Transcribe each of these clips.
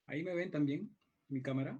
Ahí me ven también, mi cámara.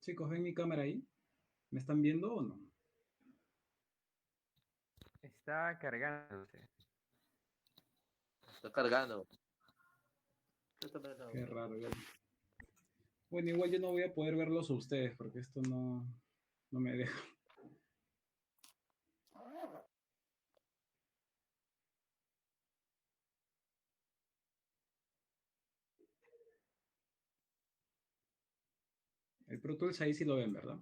Chicos, ¿ven mi cámara ahí? ¿Me están viendo o no? Está cargándose. Está cargando. Qué raro. Bueno, igual yo no voy a poder verlos a ustedes porque esto no me deja. El Pro Tools ahí sí lo ven, ¿verdad?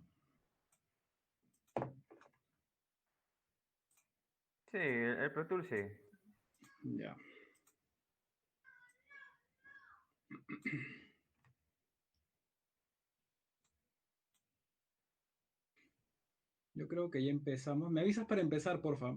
Sí, el Pro Tools sí. Ya. Yo creo que ya empezamos. ¿Me avisas para empezar, porfa?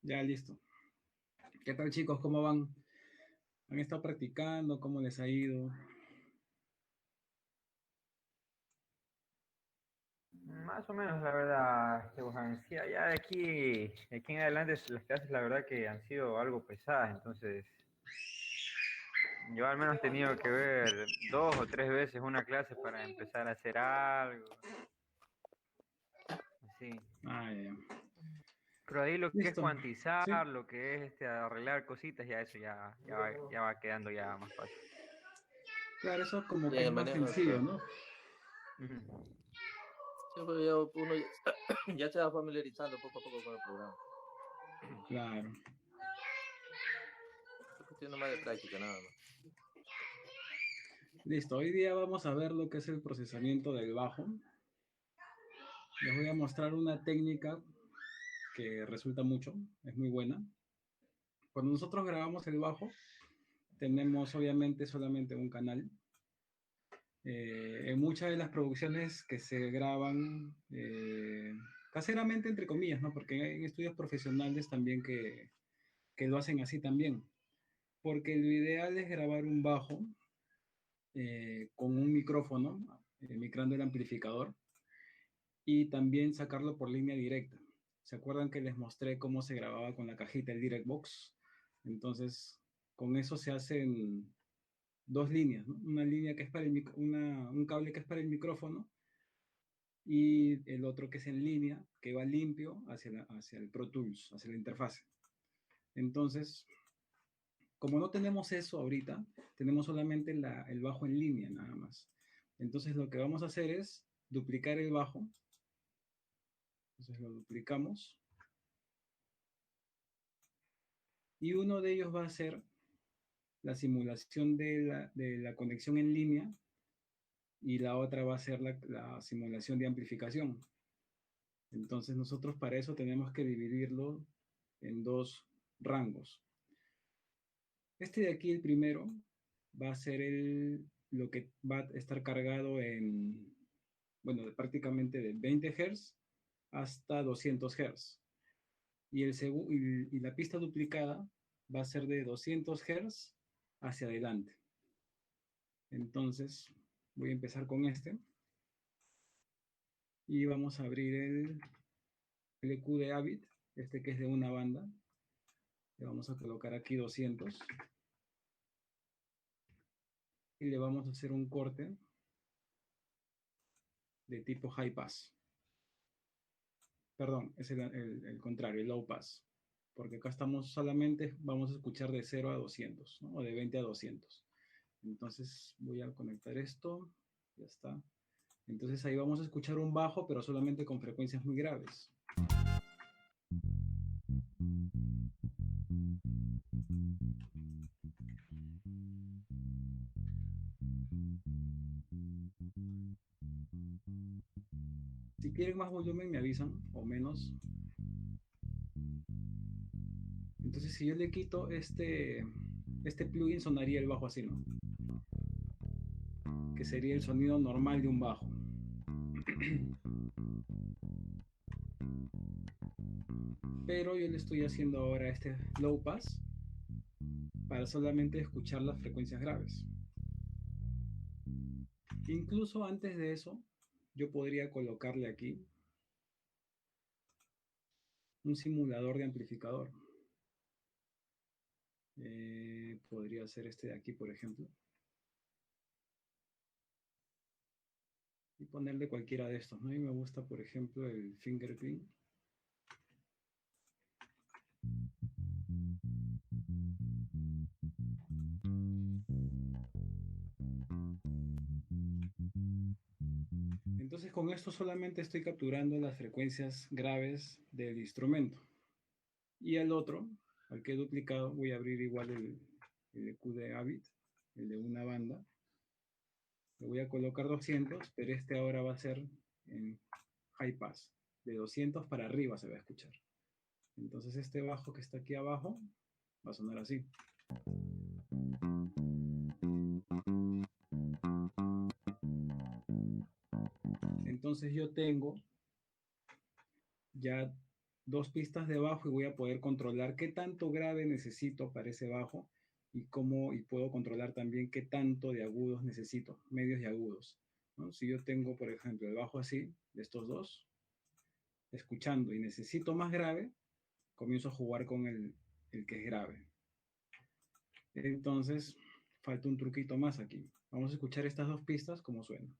Ya, listo. ¿Qué tal, chicos? ¿Cómo van? ¿Han estado practicando? ¿Cómo les ha ido? Más o menos, la verdad, Johan. Sí, ya de aquí en adelante las clases, la verdad que han sido algo pesadas, entonces yo al menos he tenido que ver 2 o 3 veces una clase para empezar a hacer algo, así. Ah, ya, ya. Pero ahí lo que es Listo. cuantizar, ¿Sí? lo que es arreglar cositas, ya eso ya va quedando ya más fácil. Claro, eso como Y que en es el más manejo sencillo, esto. ¿no? Ujú. Sí, pues ya uno ya se va familiarizando poco a poco con el programa. Claro. Es cuestión nomás de práctica, nada más. Listo. Hoy día vamos a ver lo que es el procesamiento del bajo. Les voy a mostrar una técnica que resulta mucho, es muy buena. Cuando nosotros grabamos el bajo, tenemos obviamente solamente un canal. En muchas de las producciones que se graban caseramente, entre comillas, ¿no? Porque hay estudios profesionales también que lo hacen así también. Porque lo ideal es grabar un bajo con un micrófono, micrando el amplificador, y también sacarlo por línea directa. ¿Se acuerdan que les mostré cómo se grababa con la cajita, el Direct Box? Entonces, con eso se hacen dos líneas, ¿no? Una línea que es para un cable que es para el micrófono y el otro que es en línea, que va limpio hacia el Pro Tools, hacia la interfase. Entonces, como no tenemos eso ahorita, tenemos solamente el bajo en línea nada más. Entonces lo que vamos a hacer es duplicar el bajo. Entonces lo duplicamos. Y uno de ellos va a ser la simulación de la conexión en línea y la otra va a ser la simulación de amplificación. Entonces nosotros para eso tenemos que dividirlo en dos rangos. Este de aquí, el primero, va a ser lo que va a estar cargado en, bueno, prácticamente de 20 Hz hasta 200 Hz. Y la pista duplicada va a ser de 200 Hz hacia adelante. Entonces, voy a empezar con este. Y vamos a abrir el EQ de Avid, este que es de una banda. Le vamos a colocar aquí 200. Y le vamos a hacer un corte de tipo high pass. Perdón, es el contrario, el low pass. Porque acá estamos solamente, vamos a escuchar de 0 a 200, ¿no? O de 20 a 200. Entonces voy a conectar esto. Ya está. Entonces ahí vamos a escuchar un bajo, pero solamente con frecuencias muy graves. Si quieren más volumen me avisan, o menos. Entonces si yo le quito este plugin, sonaría el bajo así, ¿no? Que sería el sonido normal de un bajo. Pero yo le estoy haciendo ahora este low pass para solamente escuchar las frecuencias graves. Incluso antes de eso, yo podría colocarle aquí un simulador de amplificador. Podría ser este de aquí, por ejemplo. Y ponerle cualquiera de estos, ¿no? A mí me gusta, por ejemplo, el Fingerprint. Entonces con esto solamente estoy capturando las frecuencias graves del instrumento. Y al otro, al que he duplicado, voy a abrir igual el EQ de Avid, el de una banda. Le voy a colocar 200, pero este ahora va a ser en high pass. De 200 para arriba se va a escuchar. Entonces este bajo que está aquí abajo va a sonar así. Entonces yo tengo ya dos pistas de bajo y voy a poder controlar qué tanto grave necesito para ese bajo y puedo controlar también qué tanto de agudos necesito, medios y agudos, ¿no? Si yo tengo, por ejemplo, el bajo así, de estos dos, escuchando y necesito más grave, comienzo a jugar con el que es grave. Entonces, falta un truquito más aquí. Vamos a escuchar estas dos pistas cómo suenan.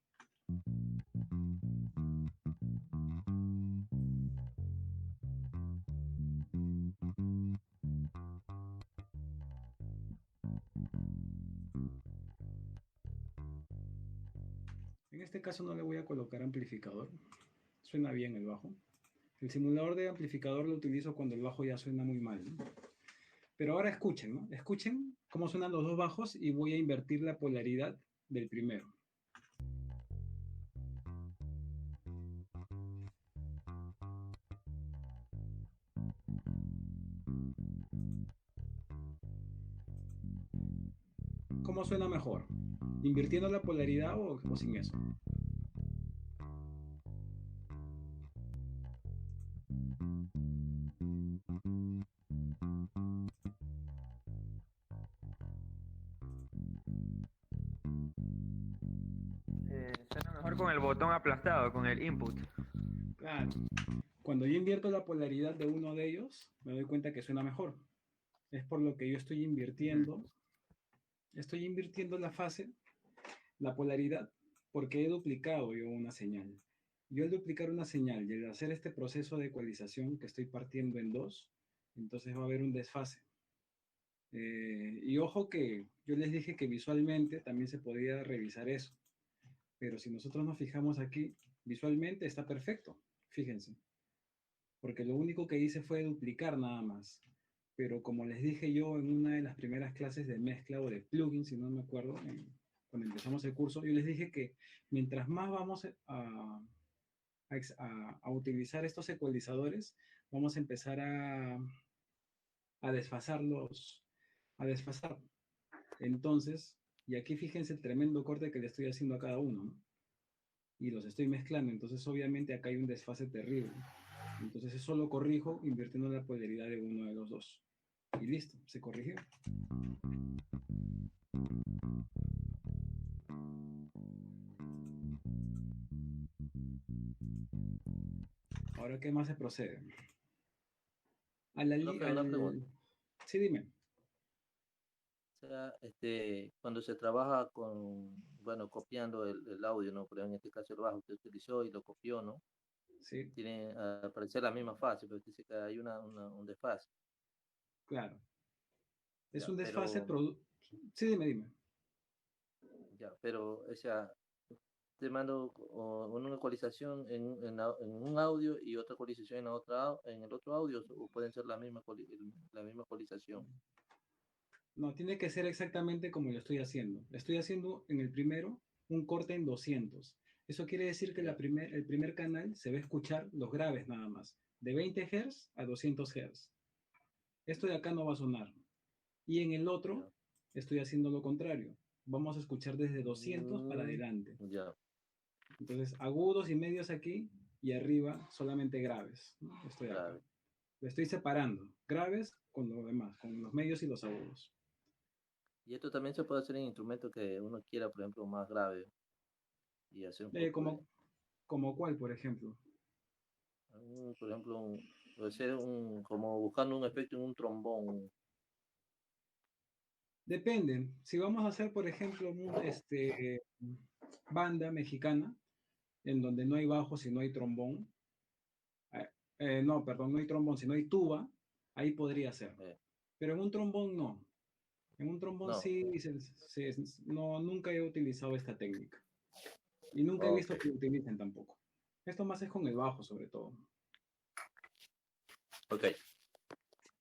En este caso no le voy a colocar amplificador. Suena bien el bajo. El simulador de amplificador lo utilizo cuando el bajo ya suena muy mal, ¿no? Pero ahora escuchen, ¿no? Escuchen cómo suenan los dos bajos y voy a invertir la polaridad del primero. ¿Cómo suena mejor? ¿Invirtiendo la polaridad o sin eso? Suena mejor con el botón aplastado, con el input. Claro. Cuando yo invierto la polaridad de uno de ellos, me doy cuenta que suena mejor. Es por lo que yo estoy invirtiendo la fase, la polaridad, porque he duplicado yo una señal. Yo al duplicar una señal y al hacer este proceso de ecualización que estoy partiendo en dos, entonces va a haber un desfase. Y ojo que yo les dije que visualmente también se podía revisar eso, pero si nosotros nos fijamos aquí, visualmente está perfecto, fíjense, porque lo único que hice fue duplicar nada más. Pero como les dije yo en una de las primeras clases de mezcla o de plugin, si no me acuerdo, cuando empezamos el curso, yo les dije que mientras más vamos a utilizar estos ecualizadores, vamos a empezar a desfasarlos, a desfasar. Entonces, y aquí fíjense el tremendo corte que le estoy haciendo a cada uno, ¿no? Y los estoy mezclando, entonces obviamente acá hay un desfase terrible. Entonces eso lo corrijo invirtiendo la polaridad de uno de los dos. Y listo, se corrigió. Ahora, ¿qué más se procede? Profe, una pregunta. Sí, dime. O sea, cuando se trabaja con, bueno, copiando el audio, ¿no? Pero en este caso el bajo que utilizó y lo copió, ¿no? Sí, Tiene al parecer la misma fase, pero dice que hay un desfase. claro. Es Ya, un desfase. pero, Sí, dime. ya, pero, o sea, te mando una ecualización en un audio y otra ecualización en el otro audio, o pueden ser la misma ecualización. No, tiene que ser exactamente como lo estoy haciendo. Estoy haciendo en el primero un corte en 200. Eso quiere decir que Ya, el primer canal se va a escuchar los graves nada más, de 20 Hz a 200 Hz. Esto de acá no va a sonar. Y en el otro ya. estoy haciendo lo contrario. Vamos a escuchar desde 200 para Mm, adelante. ya, Entonces, agudos y medios aquí y arriba solamente graves, ¿no? Estoy acá. grave. Lo estoy separando, graves con lo demás, con los medios y los agudos. Y esto también se puede hacer en instrumentos que uno quiera, por ejemplo, más grave y hacer un Eh, poco como, como cuál, por ejemplo. por ejemplo, puede ser como buscando un efecto en un trombón. Depende. Si vamos a hacer, por ejemplo, banda mexicana, en donde no hay bajo, sino hay trombón. No, perdón, no hay trombón, sino hay tuba, ahí podría ser. eh, Pero en un trombón no. En un trombón no, sí, no, nunca he utilizado esta técnica. Y nunca he ok, visto que lo utilicen tampoco. Esto más es con el bajo, sobre todo. ok.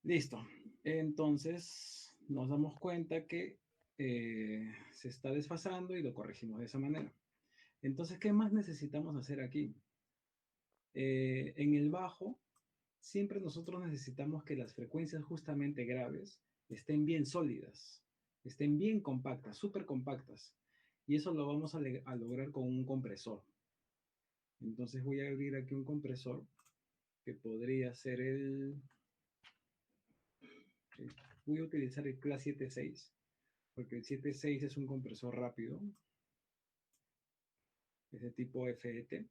Listo. Entonces, nos damos cuenta que se está desfasando y lo corregimos de esa manera. Entonces, ¿qué más necesitamos hacer aquí? En el bajo, siempre nosotros necesitamos que las frecuencias justamente graves estén bien sólidas, estén bien compactas, súper compactas. Y eso lo vamos a lograr con un compresor. Entonces voy a abrir aquí un compresor que podría ser voy a utilizar el CLAS 76, porque el 76 es un compresor rápido, es de tipo FET.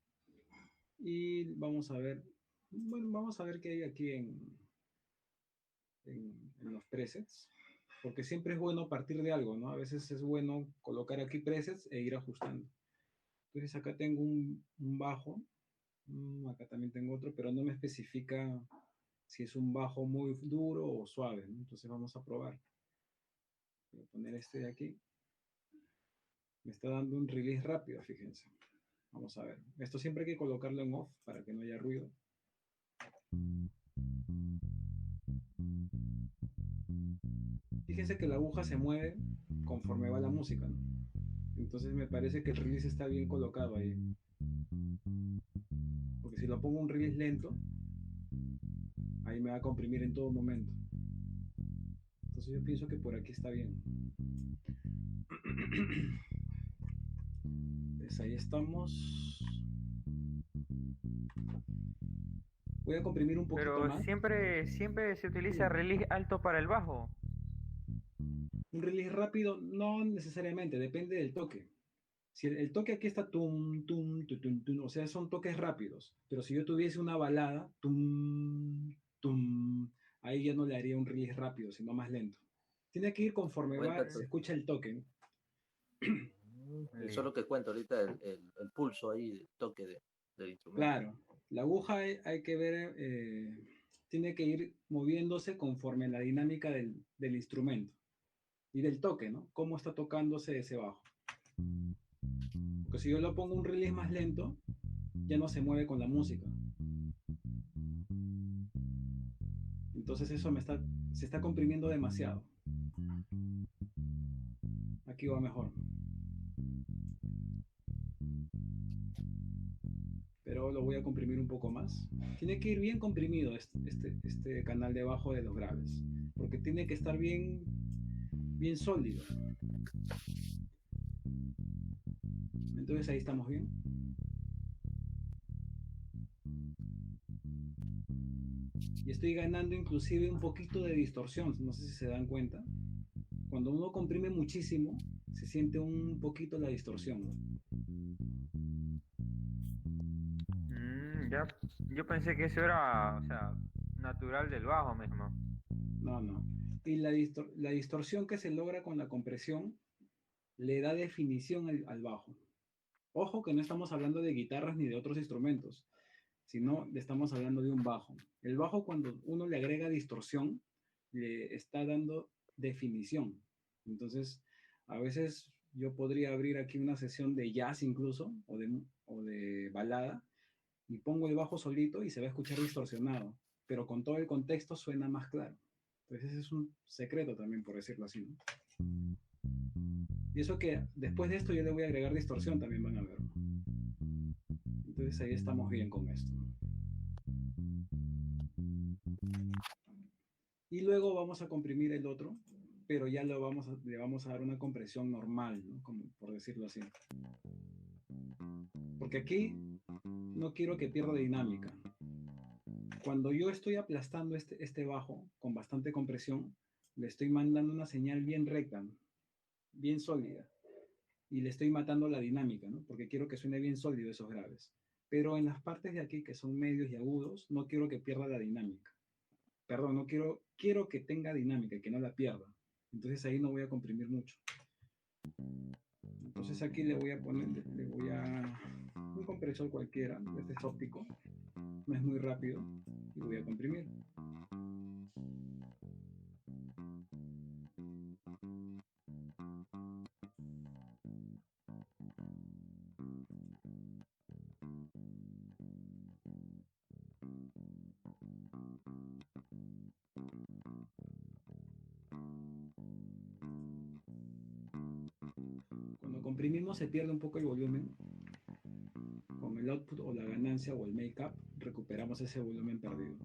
Y vamos a ver, bueno, vamos a ver qué hay aquí en los presets, porque siempre es bueno partir de algo, ¿no? A veces es bueno colocar aquí presets e ir ajustando. Entonces acá tengo un bajo, acá también tengo otro, pero no me especifica si es un bajo muy duro o suave, ¿no? Entonces vamos a probar. Voy a poner este de aquí. Me está dando un release rápido, fíjense. Vamos a ver. Esto siempre hay que colocarlo en off para que no haya ruido. Fíjense que la aguja se mueve conforme va la música, ¿no? Entonces me parece que el release está bien colocado ahí. Porque si lo pongo un release lento, ahí me va a comprimir en todo momento. Entonces yo pienso que por aquí está bien. Pues ahí estamos. Voy a comprimir un poquito Pero más. siempre se utiliza Dime. release alto para el bajo. Un release rápido, no necesariamente, depende del toque. Si el toque aquí está tum, tum, tu, tum, tum, o sea, son toques rápidos. Pero si yo tuviese una balada, tum, tum, ahí ya no le haría un release rápido, sino más lento. Tiene que ir conforme va, Cuenta, se Mm, escucha el toque, ¿no? eso es lo listo. que cuenta ahorita el pulso ahí, el toque del instrumento. Claro, la aguja hay que ver, tiene que ir moviéndose conforme la dinámica del instrumento y del toque, ¿no? Cómo está tocándose ese bajo. Porque si yo lo pongo un release más lento, ya no se mueve con la música. Entonces eso se está comprimiendo demasiado. Aquí va mejor. Pero lo voy a comprimir un poco más. Tiene que ir bien comprimido este canal de bajo de los graves, porque tiene que estar bien sólido. Entonces ahí estamos bien. Y estoy ganando inclusive un poquito de distorsión, no sé si se dan cuenta. Cuando uno comprime muchísimo, se siente un poquito la distorsión. Ya, yo pensé que eso era, o sea, natural del bajo mismo. No, no. Y la distorsión que se logra con la compresión le da definición al bajo. Ojo que no estamos hablando de guitarras ni de otros instrumentos, sino estamos hablando de un bajo. El bajo, cuando uno le agrega distorsión, le está dando definición. Entonces, a veces yo podría abrir aquí una sesión de jazz incluso, o de balada, y pongo el bajo solito y se va a escuchar distorsionado, pero con todo el contexto suena más claro. Entonces ese es un secreto también, por decirlo así, ¿no? Y eso que después de esto yo le voy a agregar distorsión, también van a ver. Entonces ahí estamos bien con esto. Y luego vamos a comprimir el otro, pero ya le vamos a dar una compresión normal, ¿no? Como por decirlo así. Porque aquí no quiero que pierda dinámica. Cuando yo estoy aplastando este bajo con bastante compresión, le estoy mandando una señal bien recta, ¿no? Bien sólida, y le estoy matando la dinámica, ¿no? Porque quiero que suene bien sólido esos graves. Pero en las partes de aquí que son medios y agudos, no quiero que pierda la dinámica. Perdón, no quiero que tenga dinámica, que no la pierda. Entonces ahí no voy a comprimir mucho. Entonces aquí le voy a poner, le voy a un compresor cualquiera, este es óptico, no es muy rápido, y voy a comprimir. Cuando comprimimos se pierde un poco el volumen. Con el output o la ganancia o el make-up recuperamos ese volumen perdido.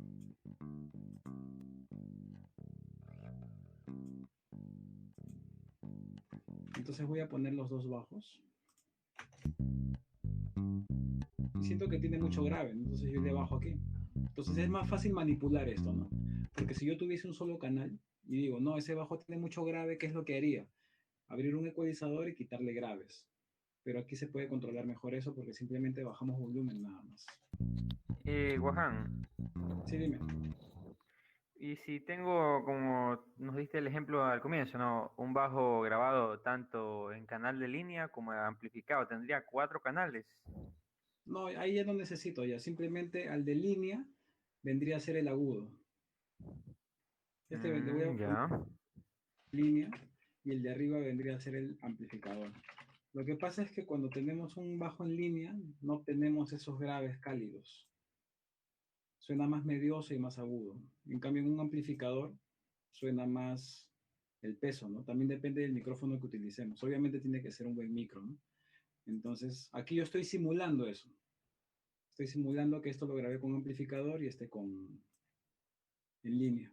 Entonces voy a poner los dos bajos. Y siento que tiene mucho grave, entonces yo le bajo aquí. Entonces es más fácil manipular esto, ¿no? Porque si yo tuviese un solo canal y digo, no, ese bajo tiene mucho grave, ¿qué es lo que haría? Abrir un ecualizador y quitarle graves. Pero aquí se puede controlar mejor eso porque simplemente bajamos volumen nada más. Guaján, Sí, dime. y si tengo, como nos diste el ejemplo al comienzo, ¿no? Un bajo grabado tanto en canal de línea como amplificado, tendría 4 canales. No, ahí ya no necesito ya. Simplemente al de línea vendría a ser el agudo. Le voy a poner Ya. línea y el de arriba vendría a ser el amplificador. Lo que pasa es que cuando tenemos un bajo en línea no tenemos esos graves cálidos. Suena más medioso y más agudo. En cambio, en un amplificador suena más el peso, ¿no? También depende del micrófono que utilicemos. Obviamente tiene que ser un buen micro, ¿no? Entonces, aquí yo estoy simulando eso. Estoy simulando que esto lo grabé con un amplificador y en línea.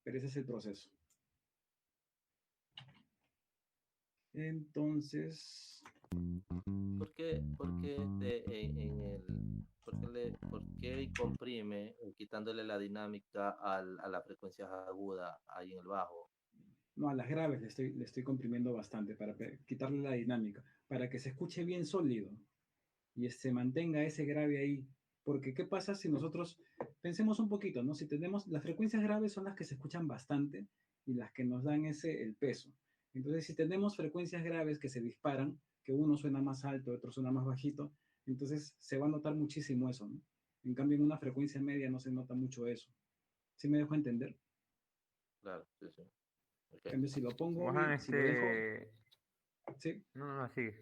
Pero ese es el proceso. Entonces, ¿Por qué por qué comprime, quitándole la dinámica a las frecuencias agudas ahí en el bajo? no, a las graves le estoy comprimiendo bastante para quitarle la dinámica, para que se escuche bien sólido y se mantenga ese grave ahí. Porque, ¿qué pasa si nosotros pensemos un poquito, ¿no? Si tenemos las frecuencias graves son las que se escuchan bastante y las que nos dan el peso. Entonces, si tenemos frecuencias graves que se disparan, que uno suena más alto, otro suena más bajito, entonces se va a notar muchísimo eso, ¿no? En cambio, en una frecuencia media no se nota mucho eso. ¿Sí me dejo entender? Claro, sí, sí. Ok. En cambio, si lo pongo Mohan, bien, si lo dejo, ¿sí? no, no, no, sigue.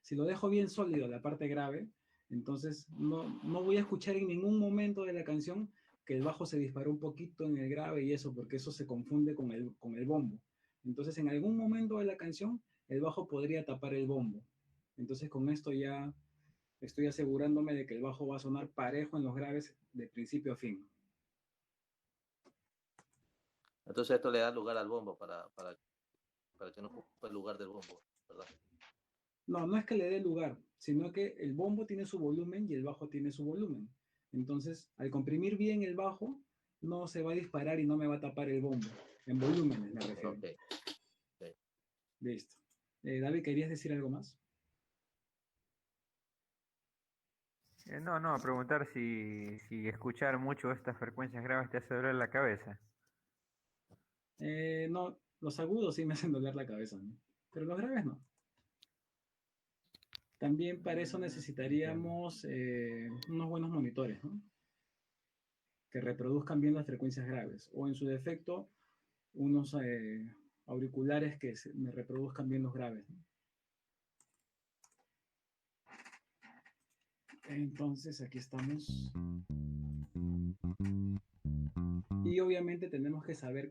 Si lo dejo bien sólido la parte grave, entonces no voy a escuchar en ningún momento de la canción que el bajo se disparó un poquito en el grave y eso, porque eso se confunde con el bombo. Entonces, en algún momento de la canción, el bajo podría tapar el bombo. Entonces, con esto ya estoy asegurándome de que el bajo va a sonar parejo en los graves de principio a fin. Entonces esto le da lugar al bombo para que no ocupe el lugar del bombo, ¿verdad? No, no es que le dé lugar, sino que el bombo tiene su volumen y el bajo tiene su volumen. Entonces, al comprimir bien el bajo, no se va a disparar y no me va a tapar el bombo. En volúmenes me refiero. Ok, ok. Listo. David, ¿querías decir algo más? No, no, preguntar si escuchar mucho estas frecuencias graves te hace doler la cabeza. No, los agudos sí me hacen doler la cabeza, ¿no? Pero los graves no. También para eso Entiendo. necesitaríamos unos buenos monitores, ¿no? Que reproduzcan bien las frecuencias graves. O en su defecto, unos auriculares que me reproduzcan bien los graves, ¿no? Entonces, aquí estamos. Y obviamente tenemos que saber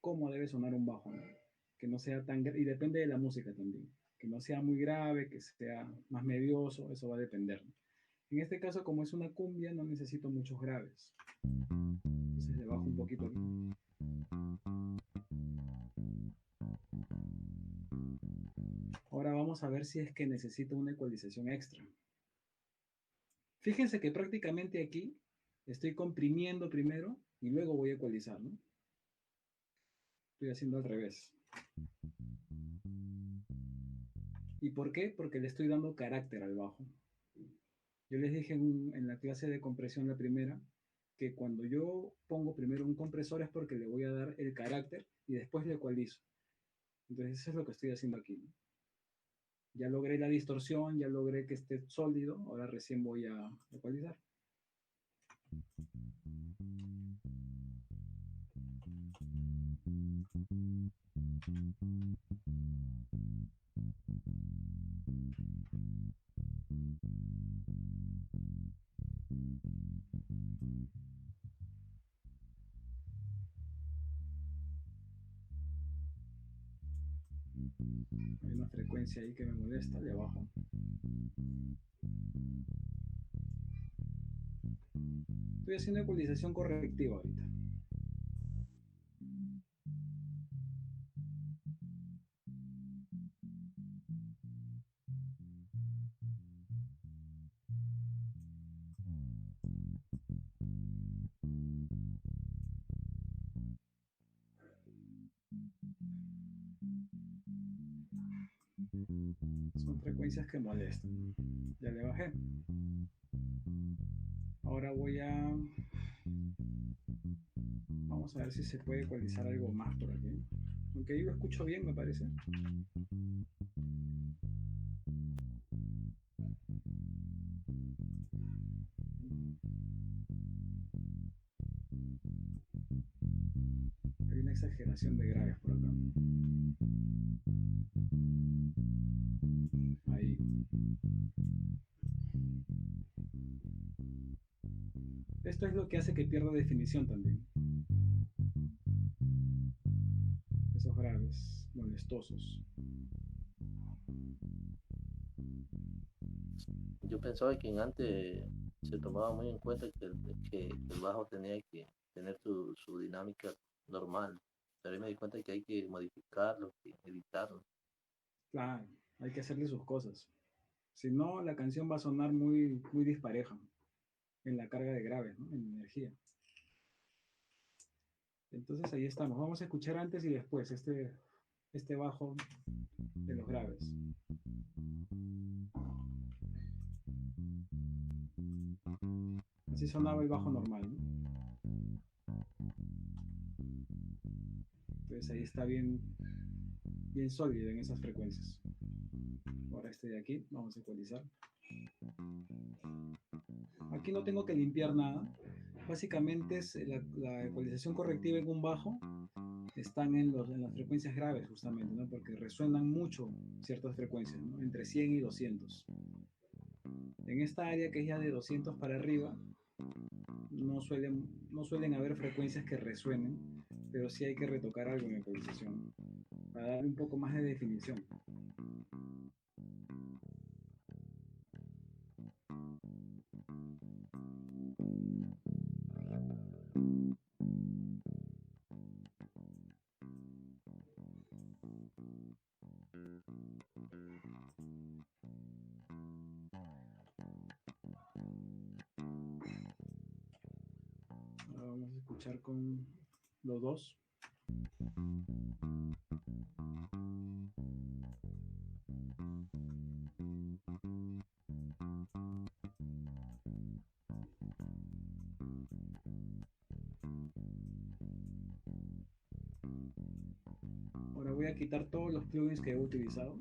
cómo debe sonar un bajo, ¿no? Que no sea tan... Y depende de la música también. Que no sea muy grave, que sea más medioso, eso va a depender, ¿no? En este caso, como es una cumbia, no necesito muchos graves. Entonces le bajo un poquito aquí. Ahora vamos a ver si es que necesito una ecualización extra. Fíjense que prácticamente aquí estoy comprimiendo primero y luego voy a ecualizar, ¿no? Estoy haciendo al revés. ¿Y por qué? Porque le estoy dando carácter al bajo. Yo les dije en la clase de compresión, la primera, que cuando yo pongo primero un compresor es porque le voy a dar el carácter y después le ecualizo. Entonces eso es lo que estoy haciendo aquí, ¿no? Ya logré la distorsión, ya logré que esté sólido, ahora recién voy a ecualizar. Hay una frecuencia ahí que me molesta, le bajo. Estoy haciendo ecualización correctiva ahorita. Son frecuencias que molestan. Ya le bajé. Ahora vamos a ver si se puede ecualizar algo más por aquí. Aunque ahí lo escucho bien, me parece. Hay una exageración de graves por acá. Ahí. Esto es lo que hace que pierda definición también. Esos graves, molestosos. Yo pensaba que antes se tomaba muy en cuenta que el bajo tenía que tener su dinámica normal, pero ahí me di cuenta que hay que modificarlo, que editarlo. Claro, hay que hacerle sus cosas. Si no, la canción va a sonar muy, muy dispareja en la carga de graves, ¿no? En energía. Entonces ahí estamos. Vamos a escuchar antes y después este bajo de los graves. Así sonaba el bajo normal, ¿no? Entonces ahí está bien, bien sólido en esas frecuencias. Ahora este de aquí, vamos a ecualizar. Aquí no tengo que limpiar nada. Básicamente es la ecualización correctiva en un bajo están en las frecuencias graves justamente, ¿no? Porque resuenan mucho ciertas frecuencias, ¿no? Entre 100 y 200. En esta área que es ya de 200 para arriba, no suelen haber frecuencias que resuenen, pero sí hay que retocar algo en la ecualización para darle un poco más de definición. Ahora vamos a escuchar con los dos. Ahora voy a quitar todos los plugins que he utilizado.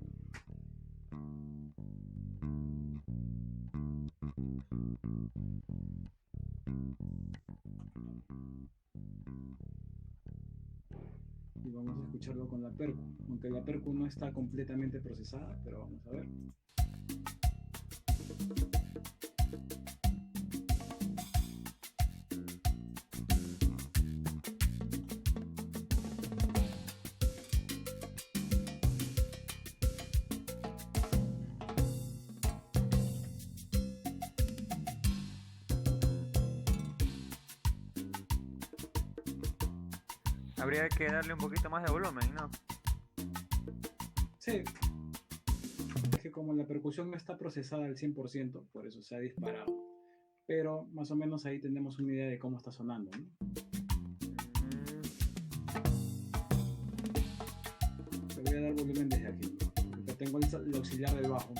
Y vamos a escucharlo con la percu, aunque la percu no está completamente procesada, pero vamos a ver. Habría que darle un poquito más de volumen, ¿no? Sí, es que como la percusión no está procesada al 100%, por eso se ha disparado. Pero más o menos ahí tenemos una idea de cómo está sonando, ¿no? Le voy a dar volumen desde aquí, porque tengo el auxiliar del bajo.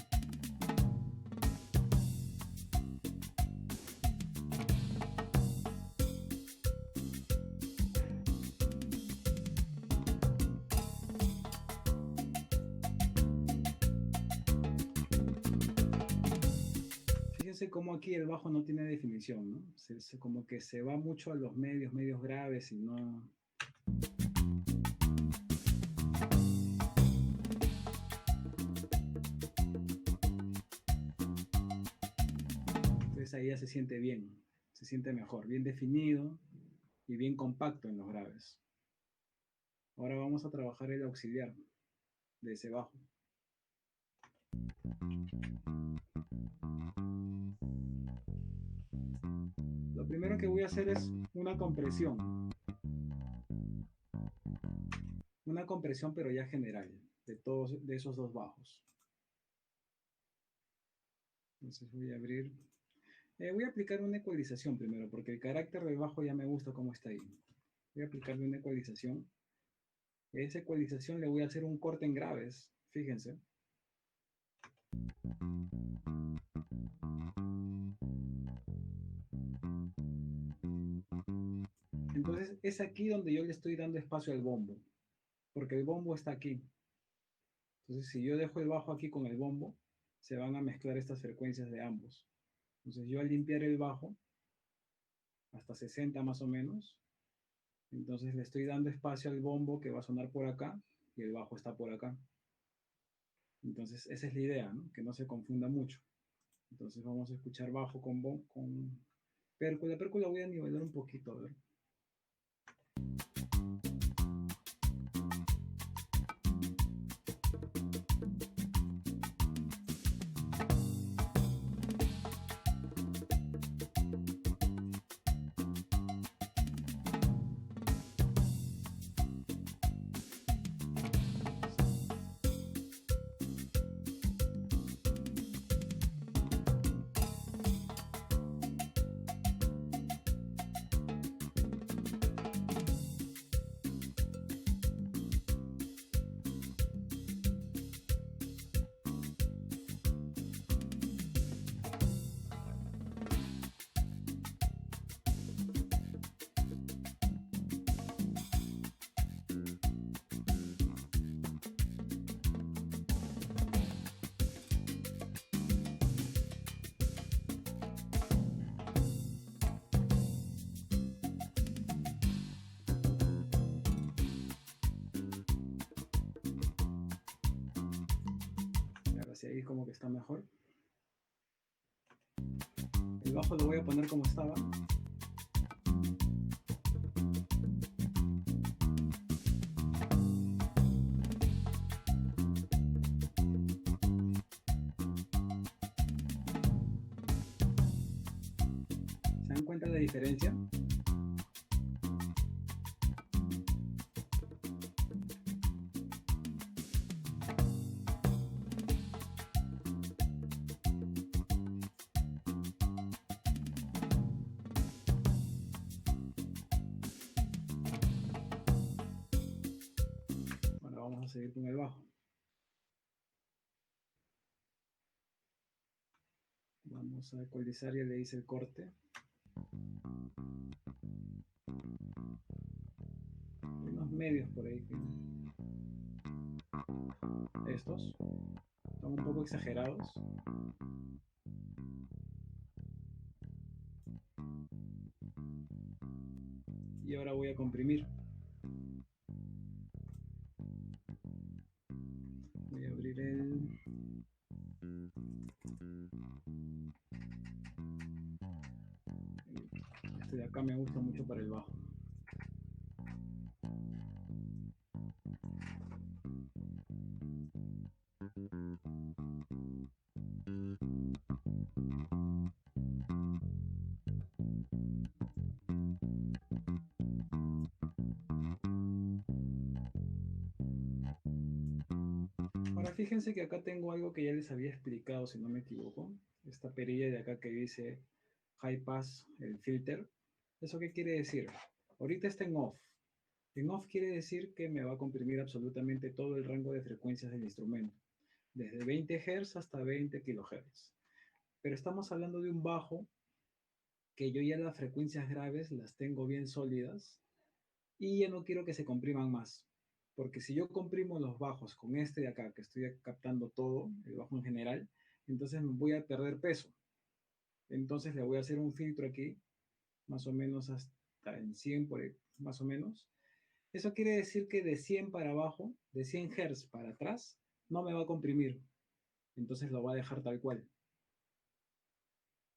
Fíjense cómo aquí el bajo no tiene definición, ¿no? Como que se va mucho a los medios graves y no... Entonces ahí ya se siente bien, se siente mejor, bien definido y bien compacto en los graves. Ahora vamos a trabajar el auxiliar de ese bajo. Lo primero que voy a hacer es una compresión. Una compresión pero ya general de esos dos bajos. Entonces voy a abrir. Voy a aplicar una ecualización primero porque el carácter del bajo ya me gusta cómo está ahí. Voy a aplicarle una ecualización. A esa ecualización le voy a hacer un corte en graves. Fíjense. Entonces es aquí donde yo le estoy dando espacio al bombo, porque el bombo está aquí. Entonces si yo dejo el bajo aquí con el bombo, se van a mezclar estas frecuencias de ambos. Entonces yo al limpiar el bajo, hasta 60 más o menos, entonces le estoy dando espacio al bombo que va a sonar por acá y el bajo está por acá. Entonces esa es la idea, ¿no? Que no se confunda mucho. Entonces vamos a escuchar bajo con percu. La percu la voy a nivelar un poquito, a ver. Hacia ahí como que está mejor. El bajo lo voy a poner como estaba. ¿Se dan cuenta de la diferencia? Ahora vamos a seguir con el bajo. Vamos a ecualizar, ya le hice el corte. Unos medios por ahí. Estos son un poco exagerados. Y ahora voy a comprimir. Voy a abrir el... Este de acá me gusta mucho para el bajo. Ahora fíjense que acá tengo algo que ya les había explicado, si no me equivoco. Esta perilla de acá que dice High Pass, el filter. ¿Eso qué quiere decir? Ahorita está en off. En off quiere decir que me va a comprimir absolutamente todo el rango de frecuencias del instrumento, desde 20 Hz hasta 20 kHz. Pero estamos hablando de un bajo que yo ya las frecuencias graves las tengo bien sólidas y ya no quiero que se compriman más. Porque si yo comprimo los bajos con este de acá, que estoy captando todo, el bajo en general, entonces me voy a perder peso. Entonces le voy a hacer un filtro aquí, más o menos hasta en 100 por ahí, más o menos. Eso quiere decir que de 100 para abajo, de 100 Hz para atrás, no me va a comprimir. Entonces lo va a dejar tal cual.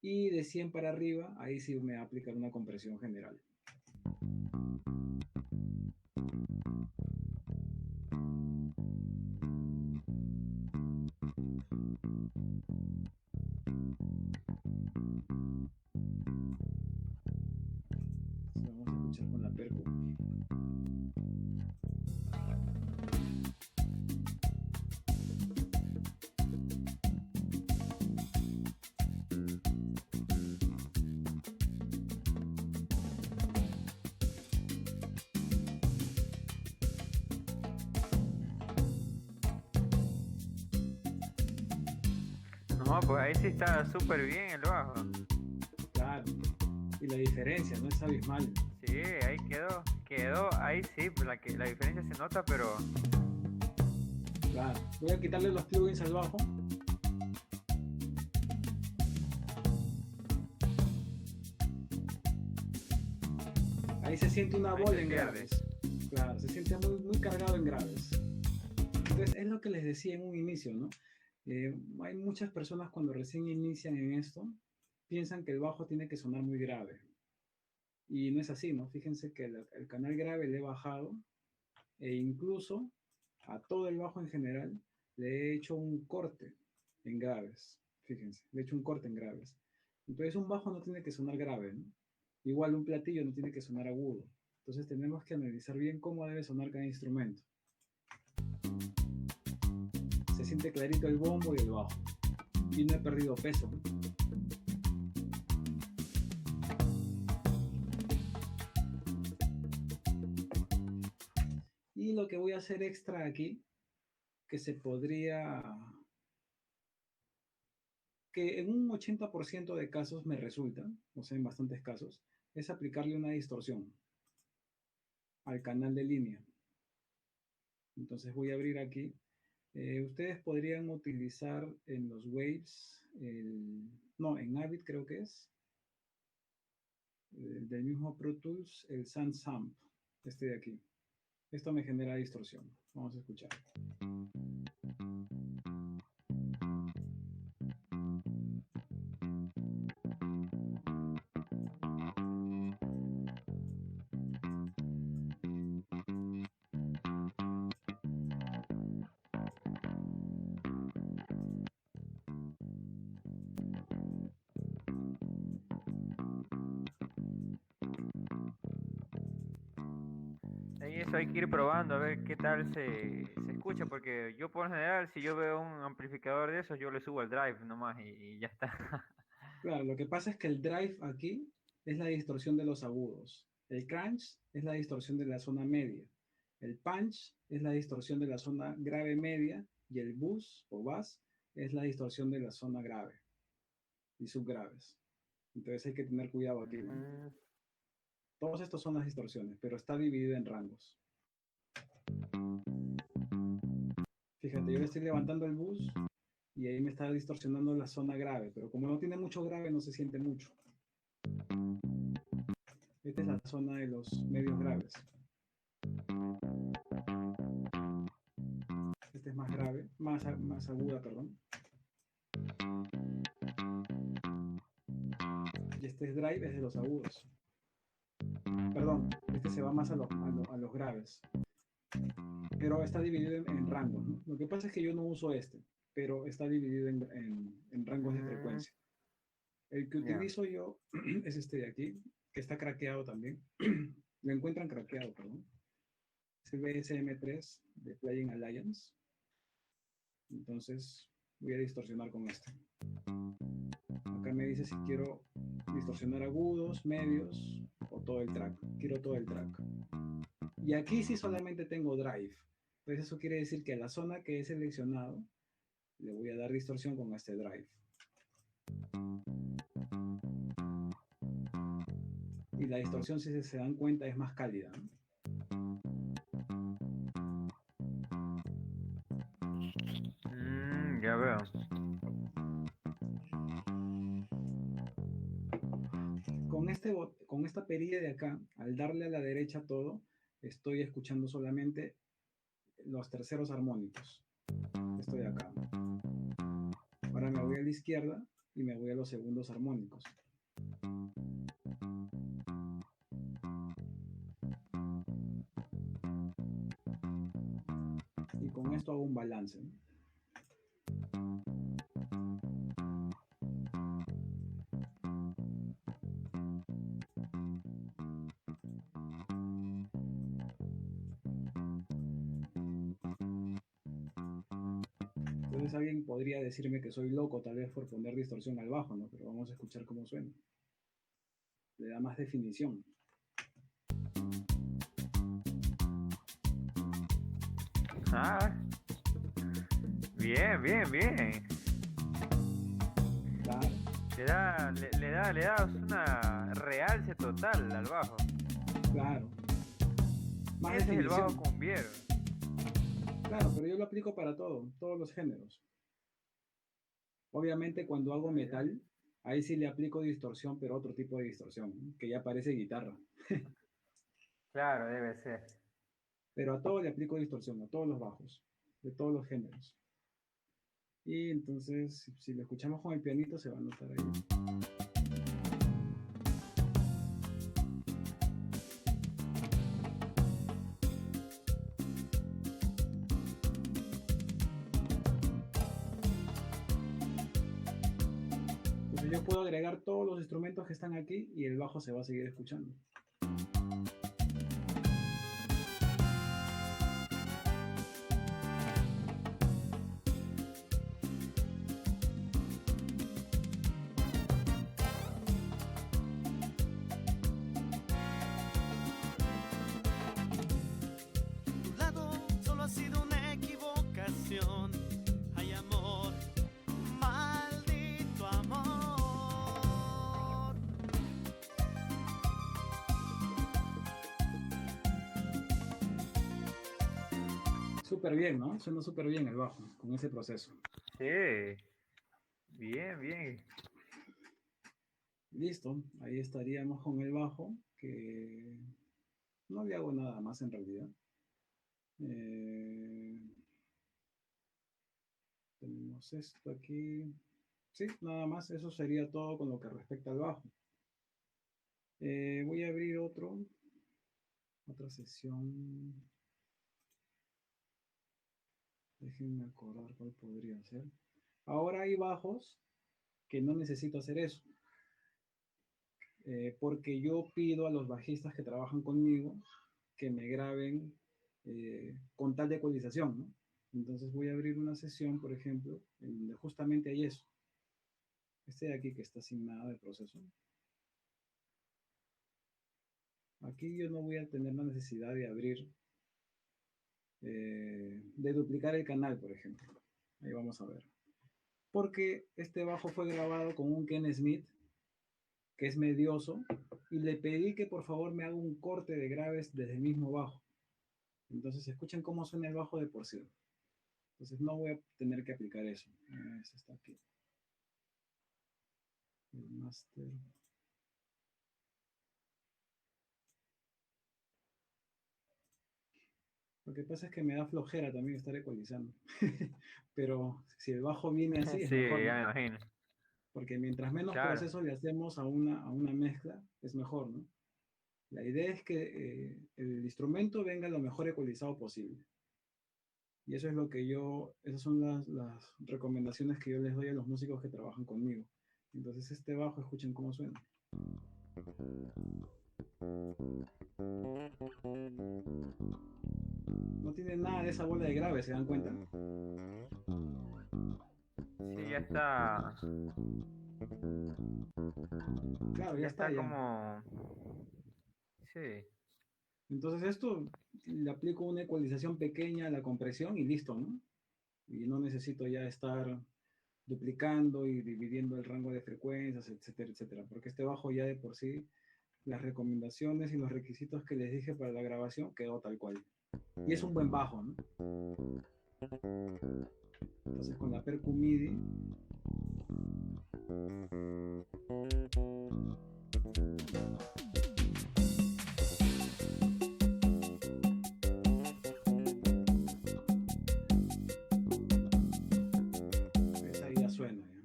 Y de 100 para arriba, ahí sí me va a aplicar una compresión general. Vamos a escuchar con la percu. No, pues ahí sí está súper bien el bajo. Claro. Y la diferencia, ¿no? Es abismal. Sí, ahí quedó, ahí sí, pues la diferencia se nota, pero Claro. Voy a quitarle los plugins al bajo. Ahí se siente una ahí bola se en pierde. graves. Claro, se siente muy, muy cargado en graves. Entonces, es lo que les decía en un inicio, ¿no? Hay muchas personas cuando recién inician en esto, piensan que el bajo tiene que sonar muy grave. Y no es así, ¿no? Fíjense que el canal grave le he bajado e incluso a todo el bajo en general le he hecho un corte en graves. Fíjense, le he hecho un corte en graves. Entonces un bajo no tiene que sonar grave, ¿no? Igual un platillo no tiene que sonar agudo. Entonces tenemos que analizar bien cómo debe sonar cada instrumento. Se siente clarito el bombo y el bajo. Y no he perdido peso, ¿no? Y lo que voy a hacer extra aquí, que se podría, que en un 80% de casos me resulta, o sea, en bastantes casos, es aplicarle una distorsión al canal de línea. Entonces voy a abrir aquí. Ustedes podrían utilizar en los Waves, no, en Avid creo que es, del mismo Pro Tools, el SandSamp, este de aquí. Esto me genera distorsión. Vamos a escuchar. eso hay que ir probando a ver qué tal se escucha, porque yo por lo general, si yo veo un amplificador de esos, yo le subo el drive nomás y ya está. Claro, lo que pasa es que el drive aquí es la distorsión de los agudos. El crunch es la distorsión de la zona media. El punch es la distorsión de la zona grave media. Y el bus o bass es la distorsión de la zona grave y subgraves. Entonces hay que tener cuidado aquí, ¿no? Mm, Todos estos son las distorsiones, pero está dividido en rangos. Fíjate, yo le estoy levantando el bus y ahí me está distorsionando la zona grave, pero como no tiene mucho grave, no se siente mucho. Esta es la zona de los medios graves. Esta es más grave, más aguda, perdón. Y este es drive, es de los agudos. Perdón, este se va más a los graves. Pero está dividido en rangos, ¿no? Lo que pasa es que yo no uso este, pero está dividido en rangos de mm, frecuencia. El que ya. utilizo yo es este de aquí, que está craqueado también. Lo encuentran craqueado, perdón. Es el BSM3 de Playing Alliance. Entonces voy a distorsionar con este. Acá me dice si quiero distorsionar agudos, medios o todo el track. Quiero todo el track. Y aquí sí solamente tengo drive. Pues eso quiere decir que a la zona que he seleccionado le voy a dar distorsión con este drive. Y la distorsión, si se dan cuenta, es más cálida, ¿no? Ya veo. Con esta perilla de acá, al darle a la derecha todo, estoy escuchando solamente los terceros armónicos. Estoy acá. Ahora me voy a la izquierda y me voy a los segundos armónicos. Y con esto hago un balance, ¿no? Entonces alguien podría decirme que soy loco tal vez por poner distorsión al bajo, ¿no? Pero vamos a escuchar cómo suena. Le da más definición. Ah, bien, bien, bien. Claro, Le da una realce total al bajo. claro. Más Ese es el bajo definición. cumbiero. Claro, pero yo lo aplico para todo, todos los géneros. Obviamente cuando hago Ah, ya. metal, ahí sí le aplico distorsión, pero otro tipo de distorsión, ¿no? Que ya parece guitarra. Claro, debe ser. Pero a todo le aplico distorsión, a todos los bajos, de todos los géneros. Y entonces, si lo escuchamos con el pianito, se va a notar ahí. Entonces yo puedo agregar todos los instrumentos que están aquí y el bajo se va a seguir escuchando. Tu lado solo ha sido una equivocación. Hay amor, maldito amor. Súper bien, ¿no? Suena súper bien el bajo con ese proceso. Sí, bien, bien. Listo, ahí estaríamos con el bajo, que no le hago nada más en realidad. Eh, tenemos esto aquí. Sí, nada más, eso sería todo con lo que respecta al bajo. Voy a abrir otra sesión. Déjenme acordar cuál podría ser. Ahora hay bajos que no necesito hacer eso, porque yo pido a los bajistas que trabajan conmigo que me graben con tal de ecualización, ¿no? Entonces voy a abrir una sesión, por ejemplo, en donde justamente hay eso. Este de aquí que está sin nada de proceso. Aquí yo no voy a tener la necesidad de abrir, de duplicar el canal, por ejemplo. Ahí vamos a ver. Porque este bajo fue grabado con un Ken Smith, que es medioso, y le pedí que por favor me haga un corte de graves desde el mismo bajo. Entonces escuchen cómo suena el bajo de por sí. Entonces no voy a tener que aplicar eso. Eso está aquí. El master. Lo que pasa es que me da flojera también estar ecualizando. Pero si el bajo viene así, es Sí, mejor, ya ¿no? me imagino. Porque mientras menos Claro. proceso le hacemos a una mezcla, es mejor, ¿no? La idea es que el instrumento venga lo mejor ecualizado posible. Y eso es lo que esas son las recomendaciones que yo les doy a los músicos que trabajan conmigo. Entonces este bajo, escuchen cómo suena. No tiene nada de esa bola de grave, ¿se dan cuenta? Sí, ya está. Claro, ya Ya está, está ya. como. Sí. Entonces esto le aplico una ecualización pequeña a la compresión y listo, ¿no? Y no necesito ya estar duplicando y dividiendo el rango de frecuencias, etcétera, etcétera. Porque este bajo ya de por sí, las recomendaciones y los requisitos que les dije para la grabación quedó tal cual. Y es un buen bajo, ¿no? Entonces con la Percu MIDI pues ahí ya suena, ¿ya?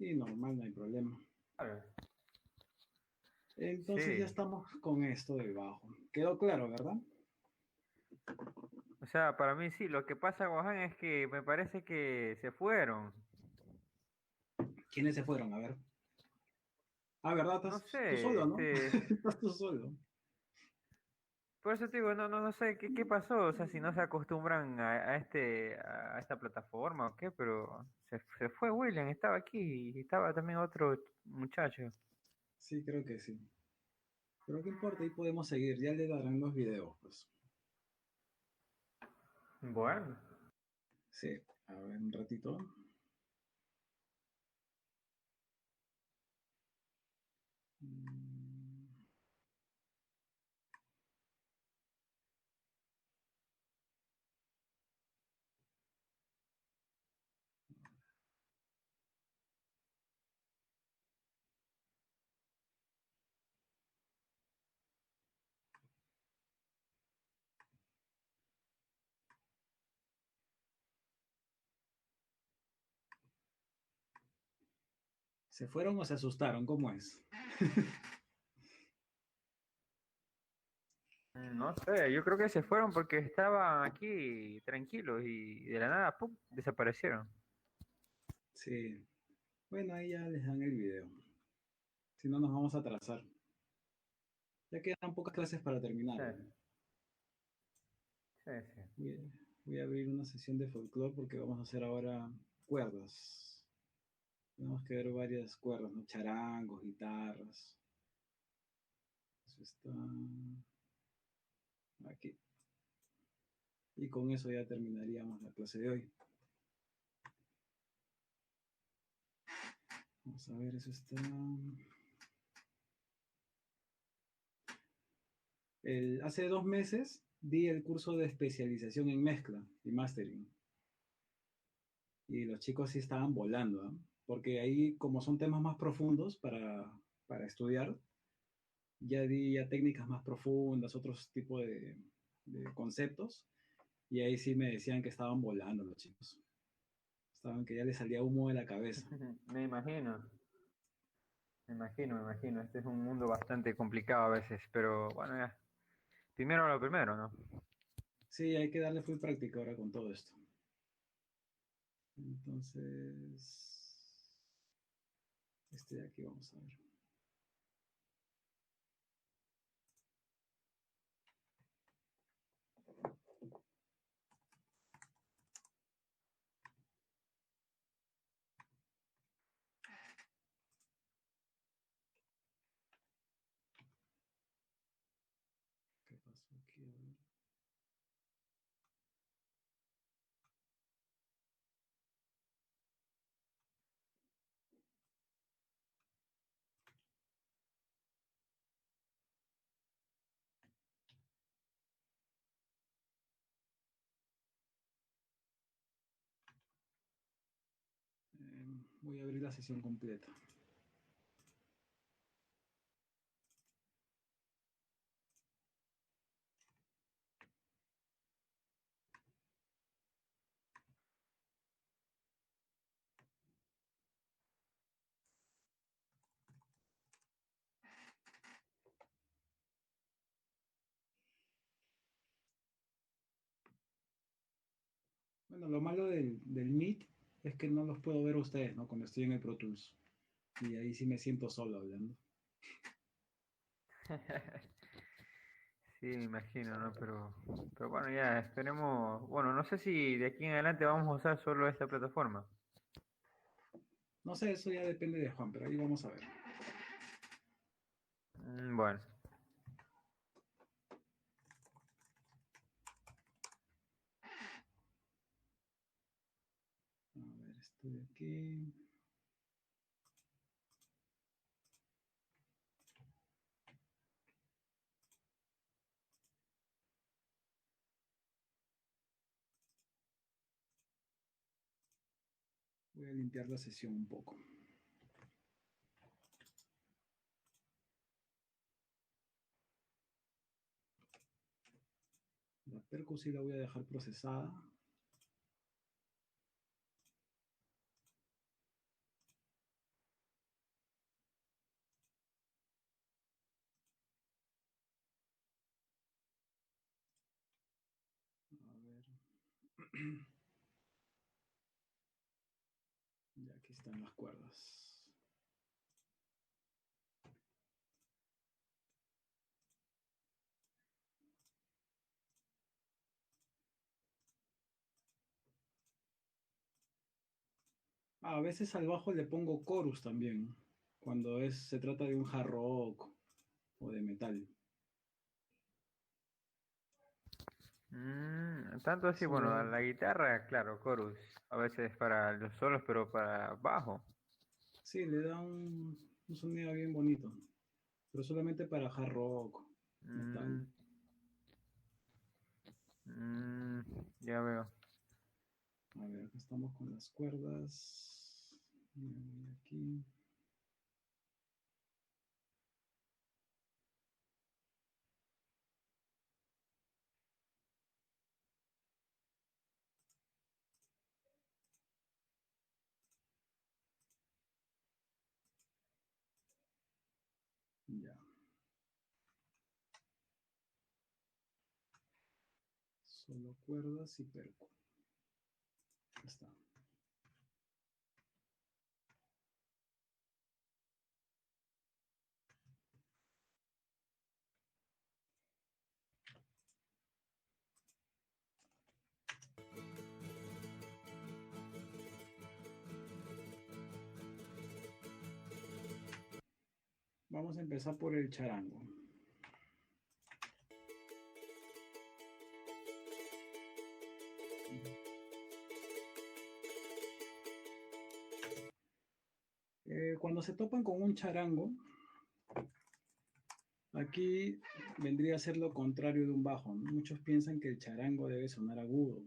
Y normal, no hay problema. Claro. Entonces ya Sí. estamos con esto del bajo. Quedó claro, ¿verdad? O sea, para mí sí. Lo que pasa, Gohan, es que me parece que se fueron. ¿Quiénes se fueron? A ver. Ah, ¿verdad? No Estás tú sé, solo, ¿no? Estás tú solo. por eso te digo, no sé qué pasó, o sea, si no se acostumbran a esta plataforma o qué, pero se fue William, estaba aquí y estaba también otro muchacho. Sí, creo que sí. Pero qué importa, ahí podemos seguir. Ya le darán los videos, pues. Bueno, Sí, a ver, un ratito. Mm, ¿Se fueron o se asustaron? ¿Cómo es? no sé, yo creo que se fueron porque estaban aquí tranquilos y de la nada, ¡pum!, desaparecieron. Sí. Bueno, ahí ya les dan el video. Si no, nos vamos a atrasar. Ya quedan pocas clases para terminar. Sí, ¿Ya? sí, sí. Voy a, voy a abrir una sesión de folclore porque vamos a hacer ahora cuerdas. Tenemos que ver varias cuerdas, ¿no? Charangos, guitarras. Eso está aquí. Y con eso ya terminaríamos la clase de hoy. Vamos a ver, eso está. Hace 2 meses di el curso de especialización en mezcla y mastering. Y los chicos sí estaban volando, ¿ah? Porque ahí, como son temas más profundos para estudiar, ya di ya técnicas más profundas, otros tipos de conceptos, y ahí sí me decían que estaban volando los chicos. Estaban que ya les salía humo de la cabeza. Me imagino, me imagino. Este es un mundo bastante complicado a veces, pero bueno, ya. Primero lo primero, ¿no? Sí, hay que darle full práctica ahora con todo esto. Entonces, este de aquí vamos a ver. a ver. Voy a abrir la sesión completa. Bueno, lo malo del Meet es que no los puedo ver a ustedes, ¿no? Cuando estoy en el Pro Tools. Y ahí sí me siento solo hablando. Sí, me imagino, ¿no? Pero bueno, ya esperemos. Bueno, no sé si de aquí en adelante vamos a usar solo esta plataforma. No sé, eso ya depende de Juan, pero ahí vamos a ver. Bueno, A ver, estoy aquí. Voy a limpiar la sesión un poco. La percu sí la voy a dejar procesada. A ver. Ya aquí están las cuerdas. A veces al bajo le pongo chorus también, cuando se trata de un hard rock o de metal. tanto así, bueno, a Solo, la guitarra, claro, chorus, a veces para los solos, pero para bajo. sí, le da un sonido bien bonito, pero solamente para hard rock, metal. Mm, mm, ya veo. A ver, acá estamos con las cuerdas. Me voy aquí. Ya. Solo cuerdas y percu. Ya está. Vamos a empezar por el charango. Cuando se topan con un charango, aquí vendría a ser lo contrario de un bajo, ¿no? Muchos piensan que el charango debe sonar agudo,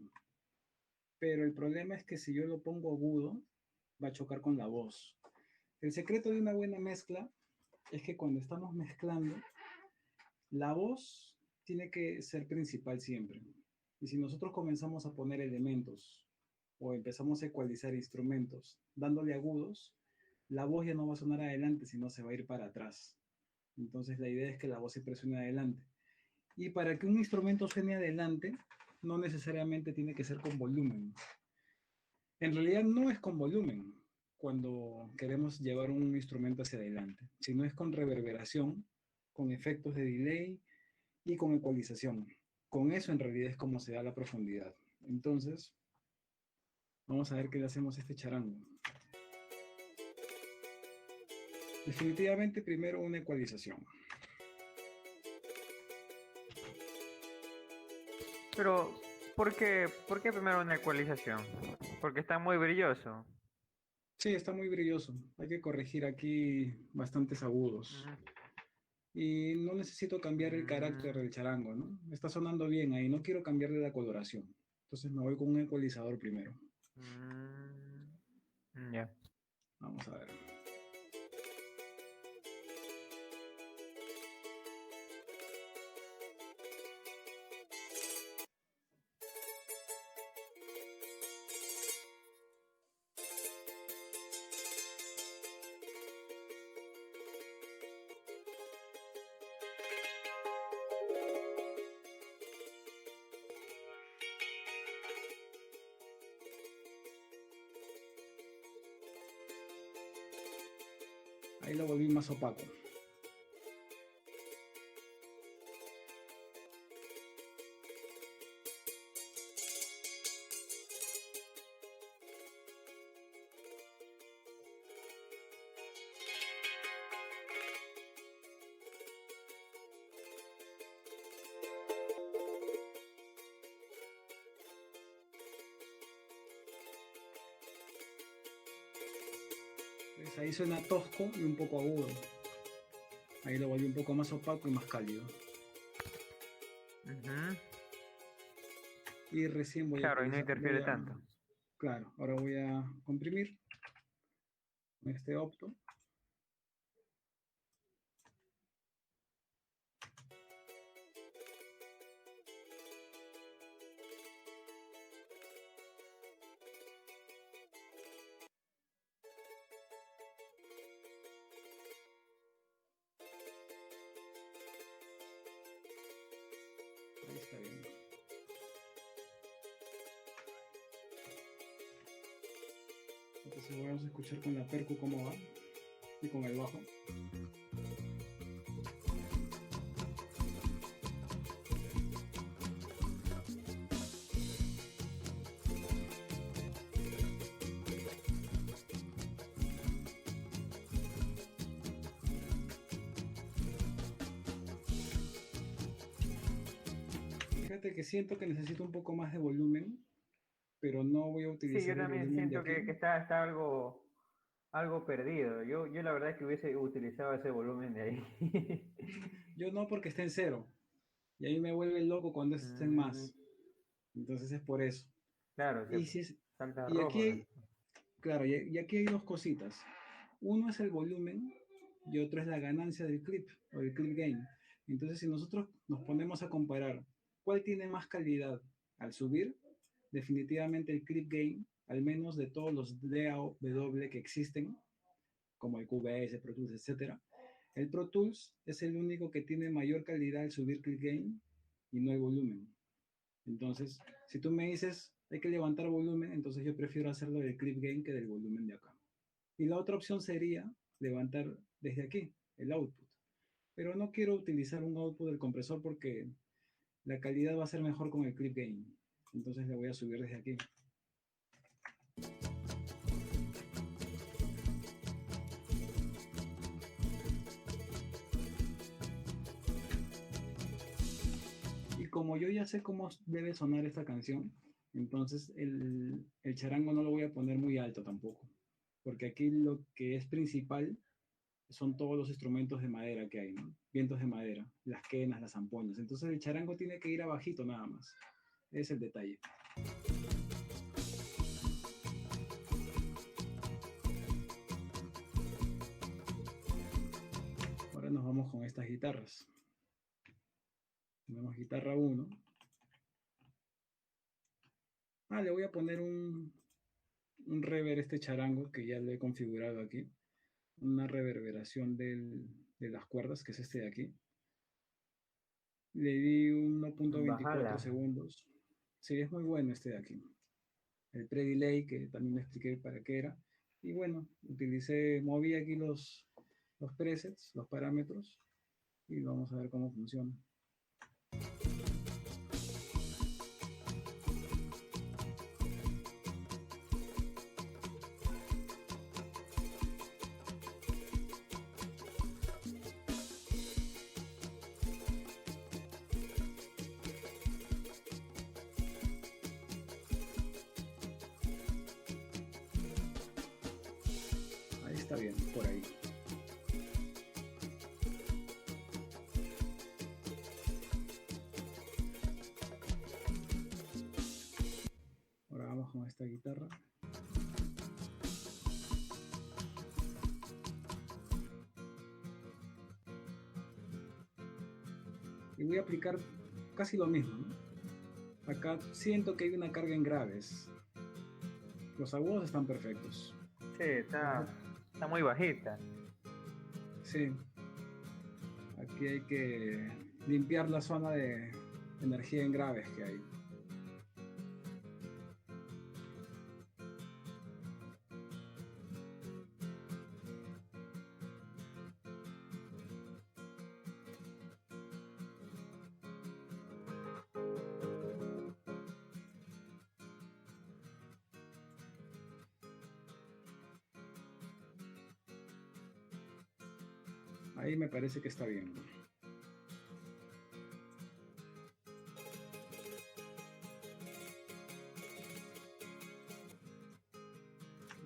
pero el problema es que si yo lo pongo agudo, va a chocar con la voz. El secreto de una buena mezcla es que cuando estamos mezclando, la voz tiene que ser principal siempre. Y si nosotros comenzamos a poner elementos o empezamos a ecualizar instrumentos dándole agudos, la voz ya no va a sonar adelante, sino se va a ir para atrás. Entonces la idea es que la voz siempre suene adelante. Y para que un instrumento suene adelante, no necesariamente tiene que ser con volumen. En realidad no es con volumen cuando queremos llevar un instrumento hacia adelante, sino es con reverberación, con efectos de delay y con ecualización. Con eso en realidad es como se da la profundidad. Entonces, vamos a ver qué le hacemos a este charango. Definitivamente primero una ecualización. Pero, ¿por qué primero una ecualización? Porque está muy brilloso. Sí, está muy brilloso. Hay que corregir aquí bastantes agudos. Ujú. Y no necesito cambiar el carácter Mm, del charango, ¿no? Está sonando bien ahí, no quiero cambiarle la coloración. Entonces me voy con un ecualizador primero. ya. Vamos a ver. Ahí lo volví más opaco. Pues ahí suena tosco y un poco agudo. Ahí lo volví un poco más opaco y más cálido. Ujú. Y recién voy a Claro, y no ecualizar. interfiere tanto. Claro, ahora voy a comprimir con este opto. Ahí está bien. Entonces vamos a escuchar con la percu cómo va y con el bajo. Fíjate que siento que necesito un poco más de volumen, pero no voy a Sí, yo utilizar el también volumen de siento aquí. que está algo perdido. Yo la verdad que hubiese utilizado ese volumen de ahí. Yo no, porque está en cero. Y ahí me vuelve loco cuando está en Mm, más. Entonces es por eso. claro, Y, si es- salta y aquí rojo. hay, claro, y aquí hay dos cositas. Uno es el volumen y otro es la ganancia del clip o el clip gain. Entonces, si nosotros nos ponemos a comparar cuál tiene más calidad al subir, definitivamente el clip gain, al menos de todos los DAW que existen, como el QBS, Pro Tools, etcétera. El Pro Tools es el único que tiene mayor calidad al subir clip gain y no el volumen. Entonces, si tú me dices hay que levantar volumen, entonces yo prefiero hacerlo del clip gain que del volumen de acá. Y la otra opción sería levantar desde aquí el output. Pero no quiero utilizar un output del compresor porque la calidad va a ser mejor con el clip gain. Entonces le voy a subir desde aquí. Y como yo ya sé cómo debe sonar esta canción, entonces el charango no lo voy a poner muy alto tampoco. Porque aquí lo que es principal son todos los instrumentos de madera que hay, ¿no? Vientos de madera, las quenas, las zampoñas. Entonces el charango tiene que ir abajito nada más. Ese es el detalle. Ahora nos vamos con estas guitarras. Tenemos guitarra 1. Le voy a poner un reverb a este charango que ya lo he configurado aquí. Una reverberación de las cuerdas, que es este de aquí. Le di 1.24 Bájala. segundos. Sí, es muy bueno este de aquí. El pre-delay, que también le expliqué para qué era. Y bueno, moví aquí los presets, los parámetros, y vamos a ver cómo funciona. está bien, por ahí. Ahora vamos con esta guitarra. Y voy a aplicar casi lo mismo, ¿no? Acá siento que hay una carga en graves. Los agudos están perfectos. Sí, está muy bajita. Sí. Aquí hay que limpiar la zona de energía en graves que hay. Ahí me parece que está bien.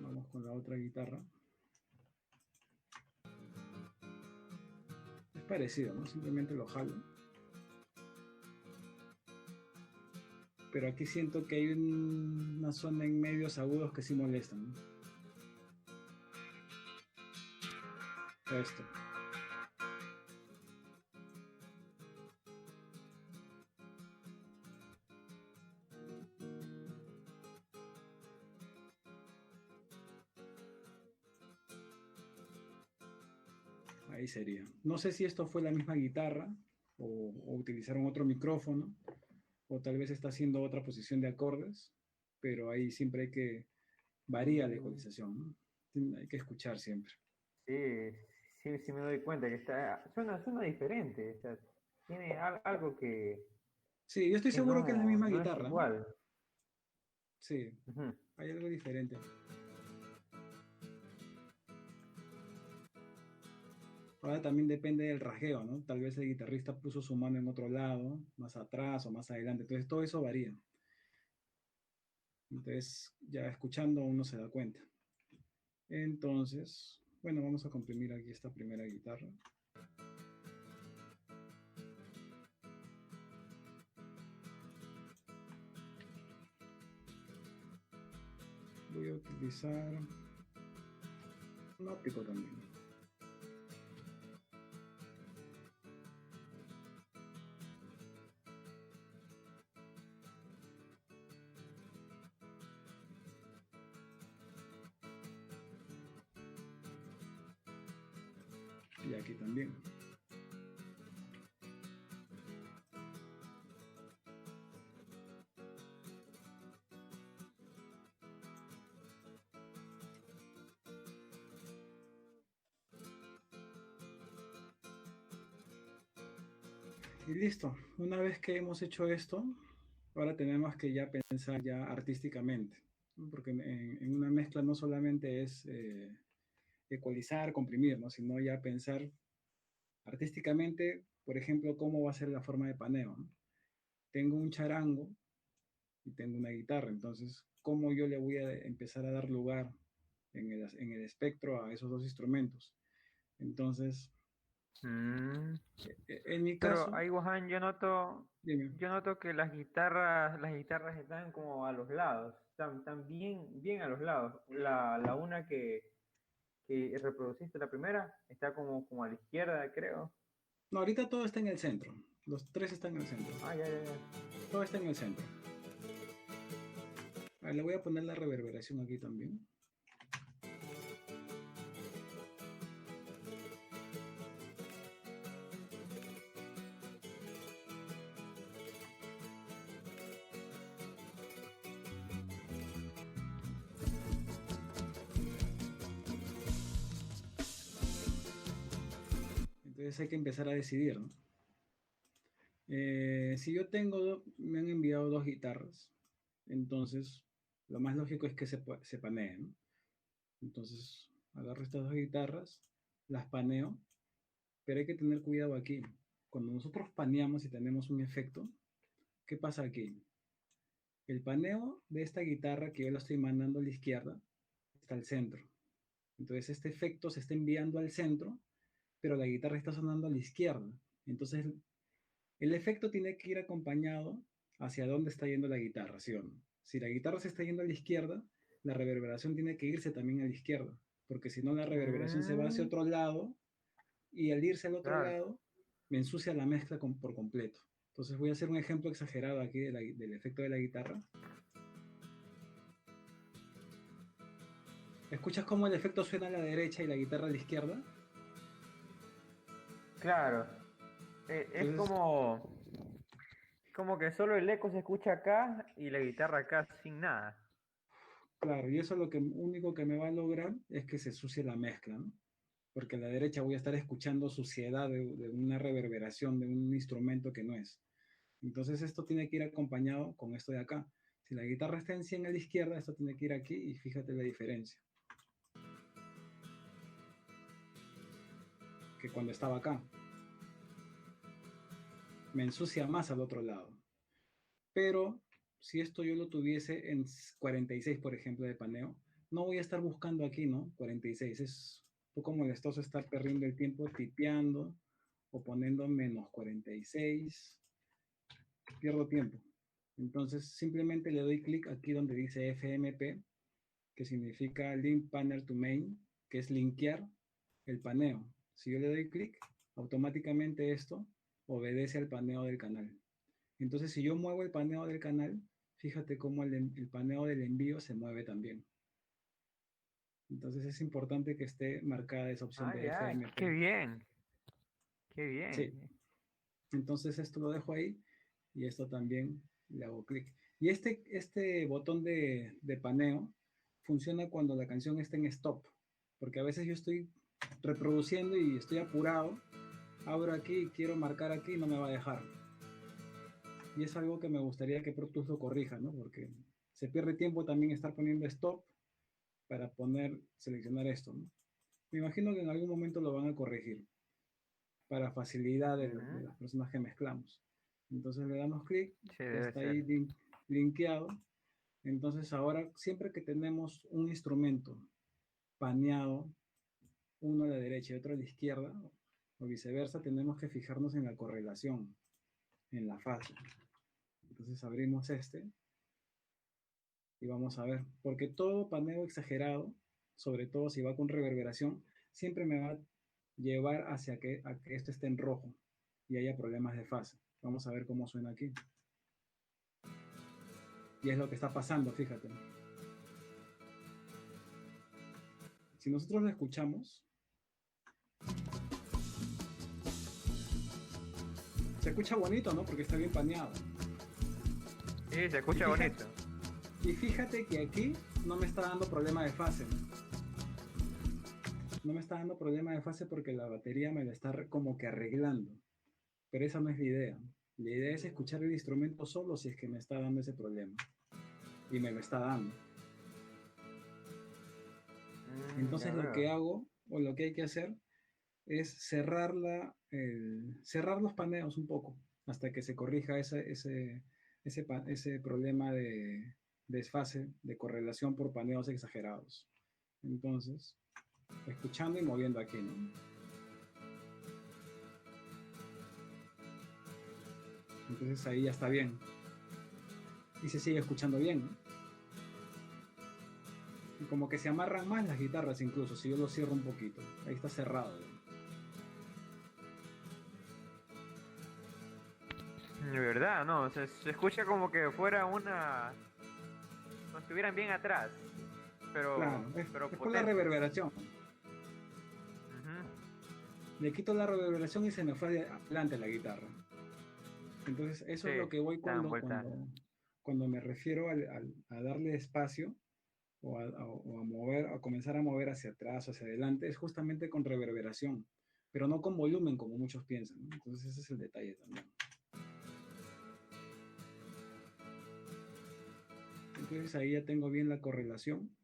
Vamos con la otra guitarra. Es parecido, ¿no? Simplemente lo jalo. Pero aquí siento que hay una zona en medios agudos que sí molestan, ¿no? Esto. Ahí sería. No sé si esto fue la misma guitarra o utilizaron otro micrófono o tal vez está haciendo otra posición de acordes, pero ahí siempre hay que varía la ecualización, ¿no? Hay que escuchar siempre. Sí me doy cuenta que suena diferente. O sea, tiene algo Sí, yo estoy que seguro que es la misma no es guitarra. igual. Sí, Ujú. hay algo diferente. Ahora también depende del rasgueo, ¿no? Tal vez el guitarrista puso su mano en otro lado, más atrás o más adelante. Entonces todo eso varía. Entonces ya escuchando uno se da cuenta. Entonces, bueno, vamos a comprimir aquí esta primera guitarra. Voy a utilizar un óptico también. Y aquí también. Y listo. Una vez que hemos hecho esto, ahora tenemos que ya pensar ya artísticamente, ¿no? Porque en una mezcla no solamente es ecualizar, comprimir, ¿no? Sino ya pensar artísticamente, por ejemplo, cómo va a ser la forma de paneo, ¿no? Tengo un charango y tengo una guitarra, entonces, ¿cómo yo le voy a empezar a dar lugar en el espectro a esos dos instrumentos? Entonces, Mm. en mi Pero caso, ahí, Gohan, dime. yo noto que las guitarras están como a los lados, están bien a los lados. La una que reproduciste, la primera, está como a la izquierda, creo. No, ahorita todo está en el centro. Los tres están en el centro. Ah, ya. Todo está en el centro. A ver, le voy a poner la reverberación aquí también. Entonces hay que empezar a decidir, ¿no? Si yo me han enviado dos guitarras, entonces lo más lógico es que se paneen, ¿no? Entonces agarro estas dos guitarras, las paneo, pero hay que tener cuidado aquí. Cuando nosotros paneamos y tenemos un efecto, ¿qué pasa aquí? El paneo de esta guitarra que yo la estoy mandando a la izquierda está al centro. Entonces este efecto se está enviando al centro, pero la guitarra está sonando a la izquierda. Entonces el efecto tiene que ir acompañado hacia dónde está yendo la guitarra, ¿sí o no? Si la guitarra se está yendo a la izquierda, la reverberación tiene que irse también a la izquierda, porque si no la reverberación se va hacia Mm, otro lado y al irse al otro claro. lado me ensucia la mezcla por completo. Entonces voy a hacer un ejemplo exagerado aquí del efecto de la guitarra. ¿Escuchas cómo el efecto suena a la derecha y la guitarra a la izquierda? Claro. Es Entonces, como que solo el eco se escucha acá y la guitarra acá sin nada. claro, y eso lo que único que me va a lograr es que se sucie la mezcla, ¿no? Porque a la derecha voy a estar escuchando suciedad de una reverberación de un instrumento que no es. Entonces esto tiene que ir acompañado con esto de acá. Si la guitarra está en 100 a la izquierda, esto tiene que ir aquí y fíjate la diferencia. Que cuando estaba acá, me ensucia más al otro lado. Pero si esto yo lo tuviese en 46, por ejemplo, de paneo, no voy a estar buscando aquí, ¿no? 46. Es un poco molestoso estar perdiendo el tiempo tipeando o poniendo menos 46. Pierdo tiempo. Entonces simplemente le doy clic aquí donde dice FMP, que significa Link Panel to Main, que es linkear el paneo. Si yo le doy clic, automáticamente esto obedece al paneo del canal. Entonces, si yo muevo el paneo del canal, fíjate cómo el paneo del envío se mueve también. Entonces, es importante que esté marcada esa opción Ay, de ay, qué FMP. bien, qué Sí, bien. entonces esto lo dejo ahí y esto también le hago clic. Y este botón de paneo funciona cuando la canción está en stop, porque a veces yo estoy reproduciendo y estoy apurado, abro aquí y quiero marcar aquí y no me va a dejar. Y es algo que me gustaría que Pro Tools lo corrija, ¿no? Porque se pierde tiempo también estar poniendo stop para seleccionar esto, ¿no? Me imagino que en algún momento lo van a corregir para facilidad de Ujú. las personas que mezclamos. Entonces le damos clic, Sí, ya debe está ahí ser. linkeado. Entonces ahora siempre que tenemos un instrumento paneado, uno a la derecha y otro a la izquierda, o viceversa, tenemos que fijarnos en la correlación, en la fase. Entonces abrimos este y vamos a ver, porque todo paneo exagerado, sobre todo si va con reverberación, siempre me va a llevar a que esto esté en rojo y haya problemas de fase. Vamos a ver cómo suena aquí. Y es lo que está pasando, fíjate. Si nosotros lo escuchamos, se escucha bonito, ¿no? Porque está bien paneado. Sí, se Y escucha fíjate, bonito. y fíjate que aquí no me está dando problema de fase. No me está dando problema de fase porque la batería me lo está como que arreglando. Pero esa no es la idea. La idea es escuchar el instrumento solo si es que me está dando ese problema. Y me lo está dando. Ya Entonces lo que veo. hago, o lo que hay que hacer, es cerrar los paneos un poco, hasta que se corrija ese problema de desfase, de correlación por paneos exagerados. Entonces, escuchando y moviendo aquí, ¿no? Entonces ahí ya está bien. Y se sigue escuchando bien, ¿no? Y como que se amarran más las guitarras incluso, si yo lo cierro un poquito. Ahí está cerrado. De verdad, no, se escucha como que fuera como estuvieran bien atrás, Claro, pero es por la potentes. reverberación. Ujú. Le quito la reverberación y se me fue adelante la guitarra. Entonces, eso Sí, es lo que voy dan vueltas. cuando me refiero a darle espacio o a mover, a comenzar a mover hacia atrás o hacia adelante, es justamente con reverberación, pero no con volumen como muchos piensan, ¿no? Entonces, ese es el detalle también. Entonces, ahí ya tengo bien la correlación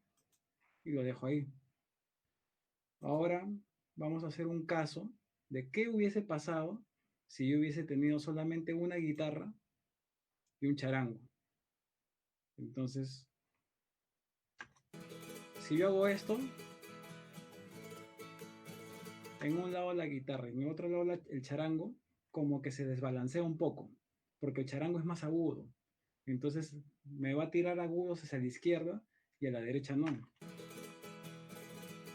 y lo dejo ahí. Ahora vamos a hacer un caso de qué hubiese pasado si yo hubiese tenido solamente una guitarra y un charango. Entonces, si yo hago esto, en un lado la guitarra y en el otro lado el charango, como que se desbalancea un poco, porque el charango es más agudo. Entonces me va a tirar agudos hacia la izquierda y a la derecha no.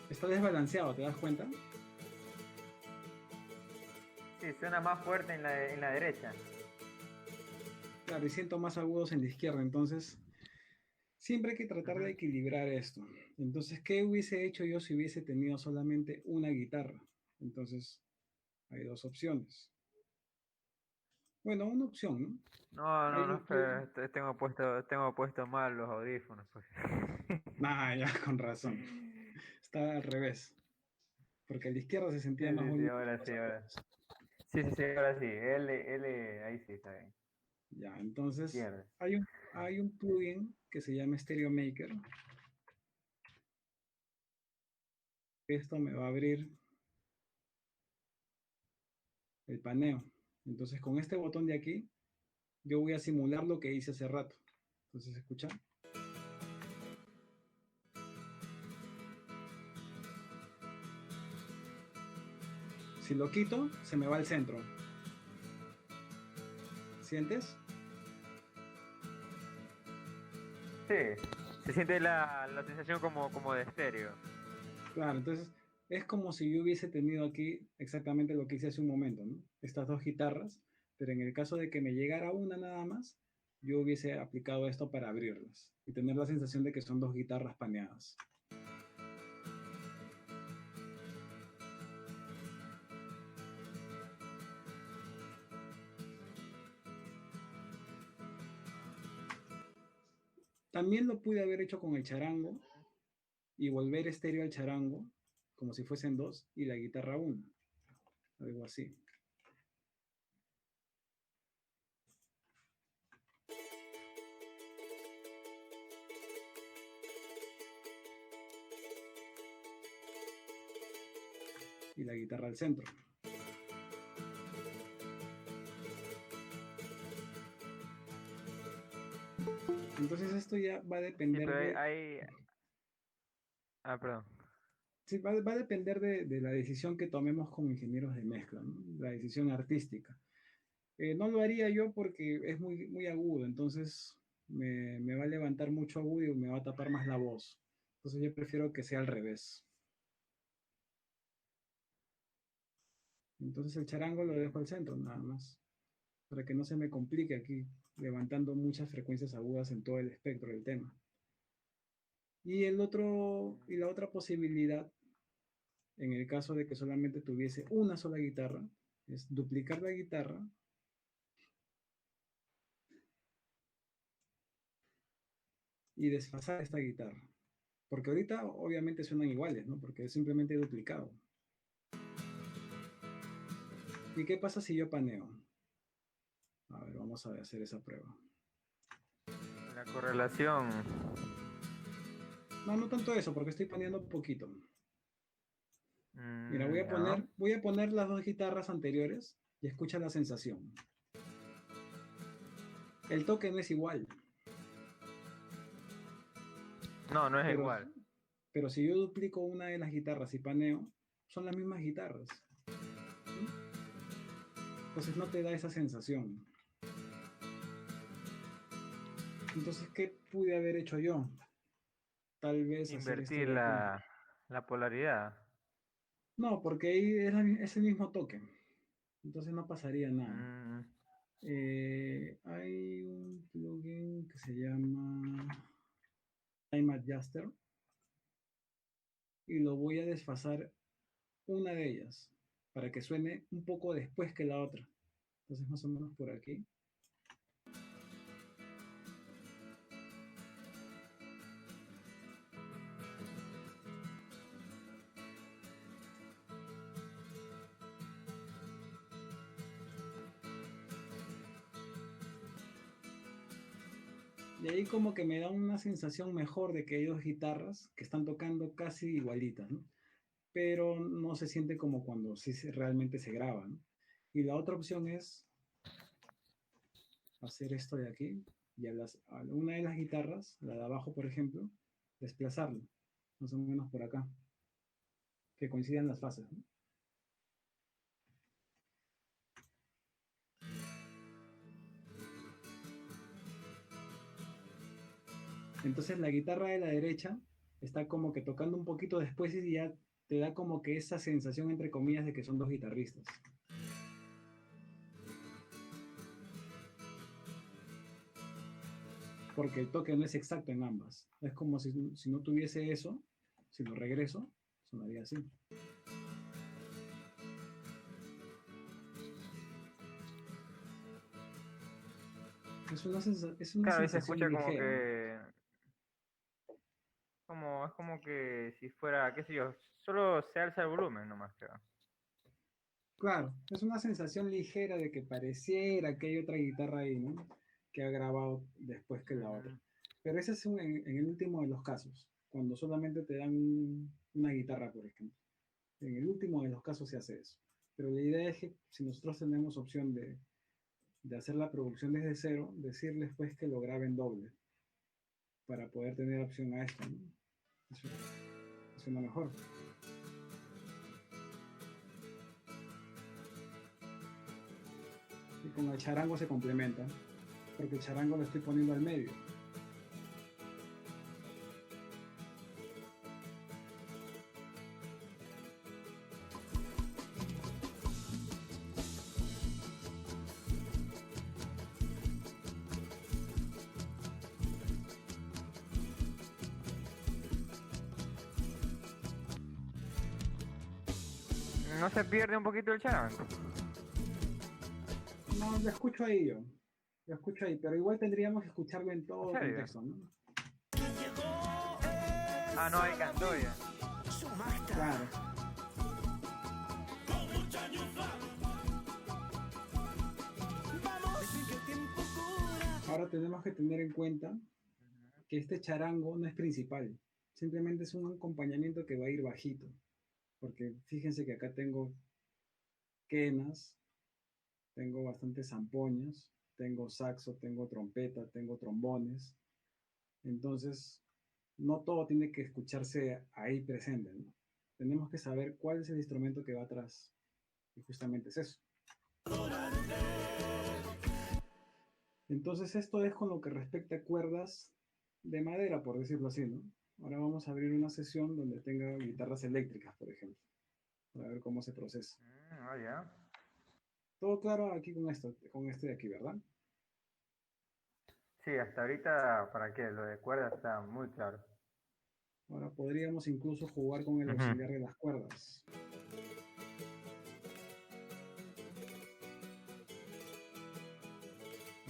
Está desbalanceado, ¿te das cuenta? Sí, suena más fuerte en la derecha. Claro, y siento más agudos en la izquierda, entonces siempre hay que tratar de Ujú. equilibrar esto. Entonces, ¿qué hubiese hecho yo si hubiese tenido solamente una guitarra? Entonces, hay dos opciones. Bueno, una opción, ¿no? No, no, Hay no, un plugin. tengo puesto mal los audífonos, pues. Ah, ya, con razón. Está al revés, porque a la izquierda se Sí, sentía más sí, sí, movimiento ahora los sí, ahora. agudos. Sí, sí, sí, ahora sí. Ahí sí está bien. Ya, entonces, Izquierda. hay un plugin que se llama Stereo Maker. Esto me va a abrir el paneo. Entonces, con este botón de aquí, yo voy a simular lo que hice hace rato. Entonces, escucha. Si lo quito, se me va al centro. ¿Sientes? Sí, se siente la sensación como de estéreo. Claro, entonces es como si yo hubiese tenido aquí exactamente lo que hice hace un momento, ¿no? Estas dos guitarras, pero en el caso de que me llegara una nada más, yo hubiese aplicado esto para abrirlas y tener la sensación de que son dos guitarras paneadas. También lo pude haber hecho con el charango y volver estéreo al charango, como si fuesen dos, y la guitarra una, algo así. Y la guitarra al centro. Entonces esto ya va a Sí, depender pero de, Ah, perdón. sí, va a depender de la decisión que tomemos como ingenieros de mezcla, ¿no? La decisión artística. No lo haría yo porque es muy, muy agudo, entonces me va a levantar mucho agudo y me va a tapar más la voz. Entonces yo prefiero que sea al revés. Entonces el charango lo dejo al centro nada más, para que no se me complique aquí levantando muchas frecuencias agudas en todo el espectro del tema. Y la otra posibilidad, en el caso de que solamente tuviese una sola guitarra, es duplicar la guitarra y desfasar esta guitarra. Porque ahorita obviamente suenan iguales, ¿no? Porque es simplemente duplicado. ¿Y qué pasa si yo paneo? A ver, vamos a hacer esa prueba. La correlación. No, no tanto eso, porque estoy paneando un poquito. Mira, Ya. voy a poner las dos guitarras anteriores y escucha la sensación. El toque no es igual, No, no es pero, igual. pero si yo duplico una de las guitarras y paneo, son las mismas guitarras. ¿Sí? Entonces no te da esa sensación. Entonces, ¿qué pude haber hecho yo? Tal vez hacer esto Invertir de aquí. la polaridad. No, porque ahí es el mismo toque. Entonces no pasaría nada. Mm, Hay un plugin que se llama Time Adjuster y lo voy a desfasar una de ellas para que suene un poco después que la otra. Entonces más o menos por aquí. Y ahí como que me da una sensación mejor de que hay dos guitarras que están tocando casi igualitas, ¿no? Pero no se siente como cuando sí realmente se graba, ¿no? Y la otra opción es hacer esto de aquí y a una de las guitarras, la de abajo por ejemplo, desplazarlo, más o menos por acá, que coincidan las fases, ¿no? Entonces la guitarra de la derecha está como que tocando un poquito después y ya te da como que esa sensación, entre comillas, de que son dos guitarristas. Porque el toque no es exacto en ambas. Es como si no tuviese eso, si lo regreso, sonaría así. Es una Claro, y se sensación escucha como ligera. que, es como que si fuera, qué sé yo, solo se alza el volumen nomás, creo. Claro, es una sensación ligera de que pareciera que hay otra guitarra ahí, ¿no? Que ha grabado después que la otra. Mm. Pero ese es en el último de los casos, cuando solamente te dan una guitarra, por ejemplo. En el último de los casos se hace eso. Pero la idea es que si nosotros tenemos opción de hacer la producción desde cero, decirles pues que lo graben doble para poder tener opción a esto, ¿no? Eso suena mejor. Y con el charango se complementa, porque el charango lo estoy poniendo al medio. ¿No se pierde un poquito el charango? No, lo escucho ahí yo. Lo escucho ahí, pero igual tendríamos que escucharlo en ¿En todo serio? contexto, ¿no? Ah, no, ahí cantó ya. Claro. Ahora tenemos que tener en cuenta que este charango no es principal, simplemente es un acompañamiento que va a ir bajito, porque fíjense que acá tengo quenas, tengo bastantes zampoñas, tengo saxo, tengo trompeta, tengo trombones, entonces no todo tiene que escucharse ahí presente, ¿no? Tenemos que saber cuál es el instrumento que va atrás, y justamente es eso. Entonces esto es con lo que respecta a cuerdas de madera, por decirlo así, ¿no? Ahora vamos a abrir una sesión donde tenga guitarras eléctricas, por ejemplo, para ver cómo se procesa. Ya. Todo claro aquí con este de aquí, ¿verdad? Sí, hasta ahorita, ¿para qué? Lo de cuerdas está muy claro. Ahora podríamos incluso jugar con el auxiliar de las cuerdas.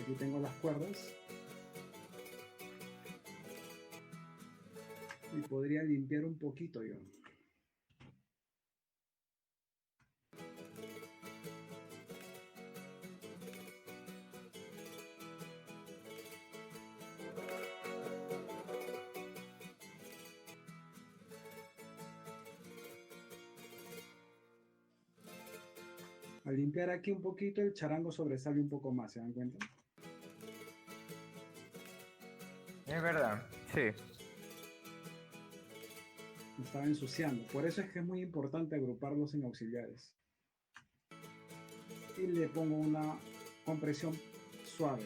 Aquí tengo las cuerdas. Y podría limpiar un poquito yo. Al limpiar aquí un poquito, el charango sobresale un poco más, ¿se dan cuenta? Es verdad, sí. Me estaba ensuciando. Por eso es que es muy importante agruparlos en auxiliares. Y le pongo una compresión suave.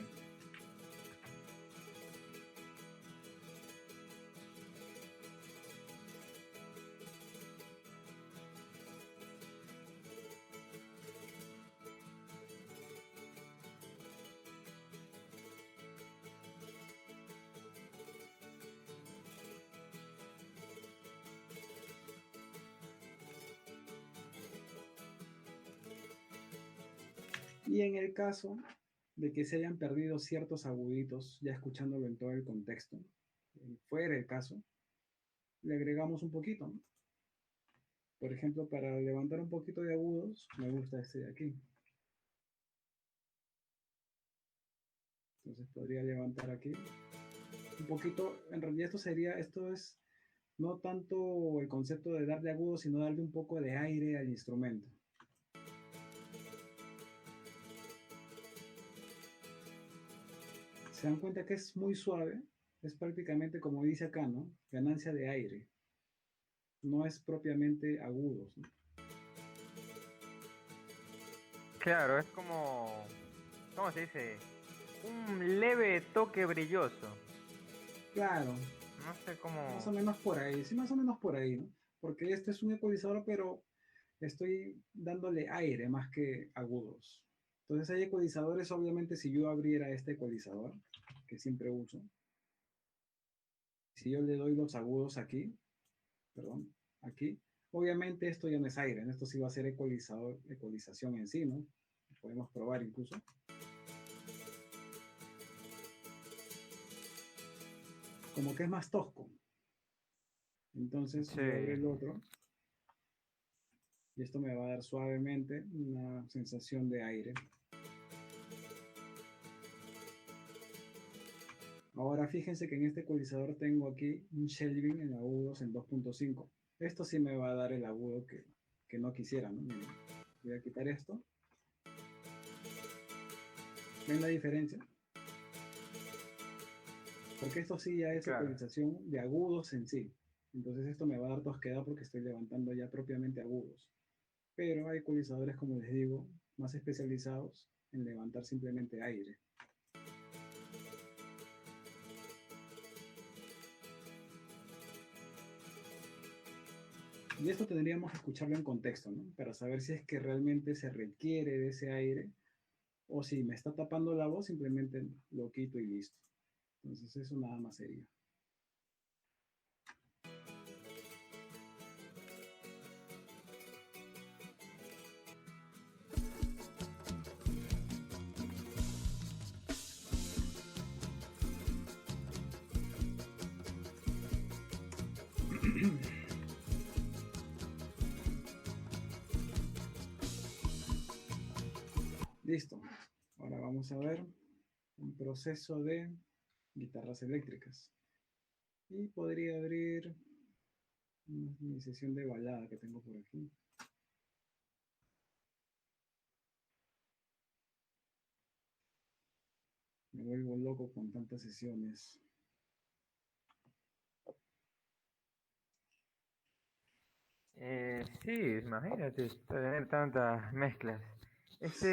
Y en el caso de que se hayan perdido ciertos aguditos, ya escuchándolo en todo el contexto, fuera el caso, le agregamos un poquito, ¿no? Por ejemplo, para levantar un poquito de agudos, me gusta este de aquí. Entonces podría levantar aquí un poquito. En realidad esto es no tanto el concepto de darle agudos, sino darle un poco de aire al instrumento. Se dan cuenta que es muy suave, es prácticamente como dice acá, ¿no? Ganancia de aire. No es propiamente agudos, ¿no? Claro, es como, ¿cómo se dice? Un leve toque brilloso. Claro, No sé más o cómo... menos por ahí, sí, más o menos por ahí, ¿no? Porque este es un ecualizador, pero estoy dándole aire más que agudos. Entonces hay ecualizadores, obviamente, si yo abriera este ecualizador, que siempre uso, si yo le doy los agudos aquí, perdón, aquí, obviamente esto ya no es aire, ¿no? Esto sí va a ser ecualizador, ecualización en sí, ¿no? Podemos probar incluso. Como que es más tosco. Entonces Sí. yo abro el otro y esto me va a dar suavemente una sensación de aire. Ahora fíjense que en este ecualizador tengo aquí un shelving en agudos en 2.5. Esto sí me va a dar el agudo que no quisiera, ¿no? Miren, voy a quitar esto. ¿Ven la diferencia? Porque esto sí ya es Claro. ecualización de agudos en sí. Entonces esto me va a dar tosquedad porque estoy levantando ya propiamente agudos. Pero hay ecualizadores, como les digo, más especializados en levantar simplemente aire. Y esto tendríamos que escucharlo en contexto, ¿no? Para saber si es que realmente se requiere de ese aire o si me está tapando la voz, simplemente lo quito y listo. Entonces eso nada más sería. Listo. Ahora vamos a ver un proceso de guitarras eléctricas. Y podría abrir mi sesión de balada que tengo por aquí. Me vuelvo loco con tantas sesiones. Sí, imagínate, tener tantas mezclas. Sí,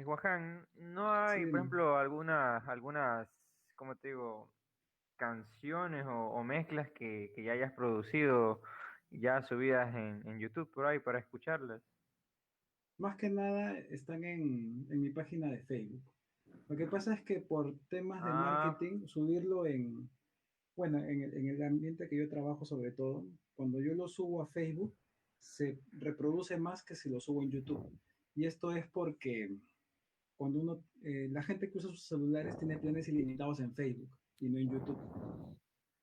Joaquín, ¿no sí, hay, por dime. ejemplo, algunas, ¿cómo te digo? Canciones o mezclas que ya hayas producido, ya subidas en YouTube por ahí para escucharlas? Más que nada están en mi página de Facebook. Lo que pasa es que por temas de Ah, marketing, subirlo bueno, en el ambiente que yo trabajo sobre todo, cuando yo lo subo a Facebook, se reproduce más que si lo subo en YouTube. Y esto es porque cuando la gente que usa sus celulares tiene planes ilimitados en Facebook y no en YouTube.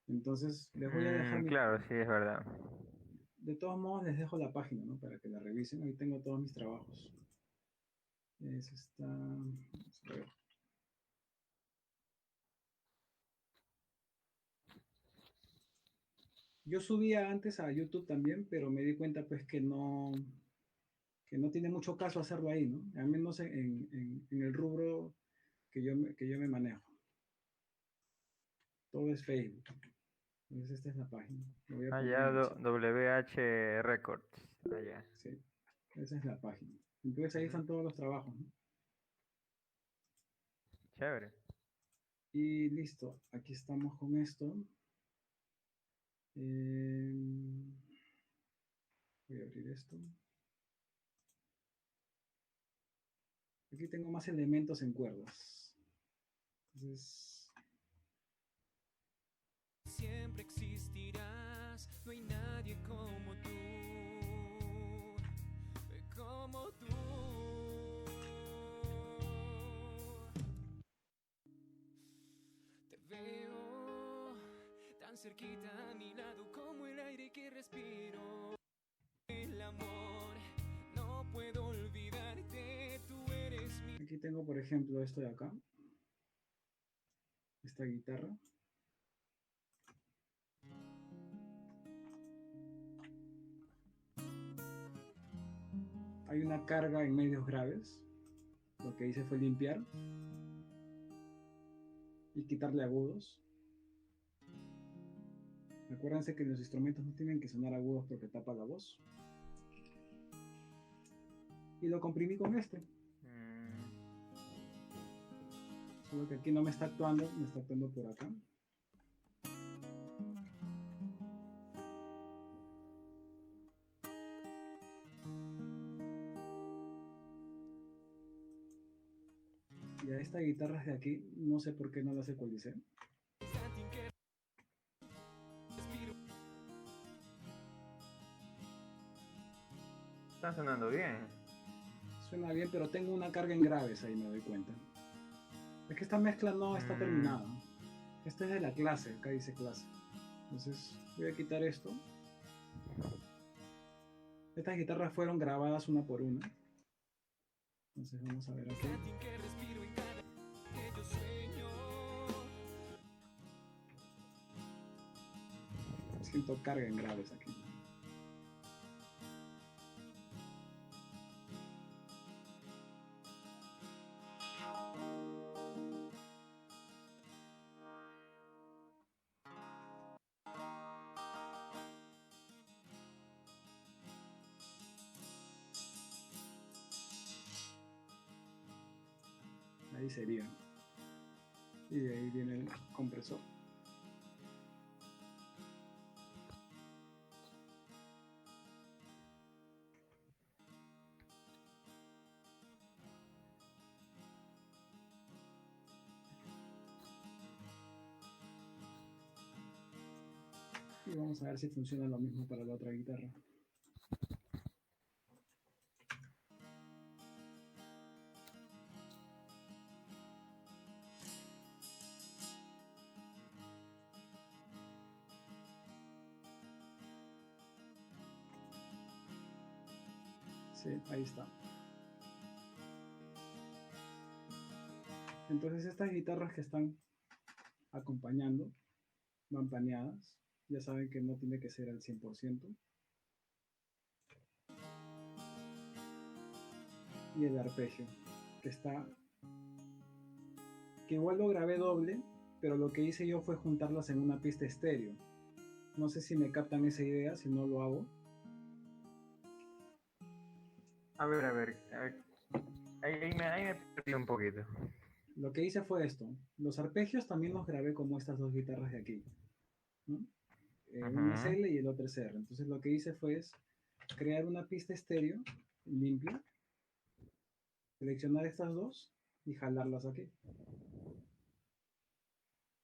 Entonces, les voy a dejar claro, sí, es verdad. de todos modos les dejo la página, ¿no? Para que la revisen. Ahí tengo todos mis trabajos. Eso está, vamos a ver. Yo subía antes a YouTube también, pero me di cuenta pues que no tiene mucho caso hacerlo ahí, ¿no? Al menos en el rubro que yo me manejo. Todo es Facebook. Entonces esta es la página. Lo voy a poner en Allá el chat. WH Records. Allá. Sí, esa es la página. Entonces ahí Ujú. están todos los trabajos, ¿no? Chévere. Y listo, aquí estamos con esto. Eh, voy a abrir esto. Aquí tengo más elementos en cuerdas. Entonces, Siempre existirás, no hay nadie como tú. Te veo tan cerquita a mi lado como el aire que respiro. El amor, no puedo olvidarte, tú eres mi... aquí tengo, por ejemplo, esto de acá. Esta guitarra. Hay una carga en medios graves. Lo que hice fue limpiar y quitarle agudos. Acuérdense que los instrumentos no tienen que sonar agudos porque tapa la voz. Y lo comprimí con este. Mm, Solo que aquí no me está actuando, me está actuando por acá. Y a esta guitarra de aquí, no sé por qué no las ecualicé. Están sonando bien. Suena bien, pero tengo una carga en graves ahí, me doy cuenta. Es que esta mezcla no está terminada. Esta es de la clase, acá dice clase. Entonces voy a quitar esto. Estas guitarras fueron grabadas una por una. Entonces vamos a ver aquí. Siento carga en graves aquí. Ahí sería. Y de ahí viene el compresor. Y vamos a ver si funciona lo mismo para la otra guitarra. Sí, ahí está. Entonces estas guitarras que están acompañando van paneadas. Ya saben que no tiene que ser al 100%. Y el arpegio, que está... que igual lo grabé doble, pero lo que hice yo fue juntarlas en una pista estéreo. No sé si me captan esa idea, si no lo hago. A ver. Ahí me perdí un poquito. Lo que hice fue esto. Los arpegios también los grabé como estas dos guitarras de aquí, ¿no? Un es L y el otro es R. Entonces lo que hice fue crear una pista estéreo limpia, seleccionar estas dos y jalarlas aquí.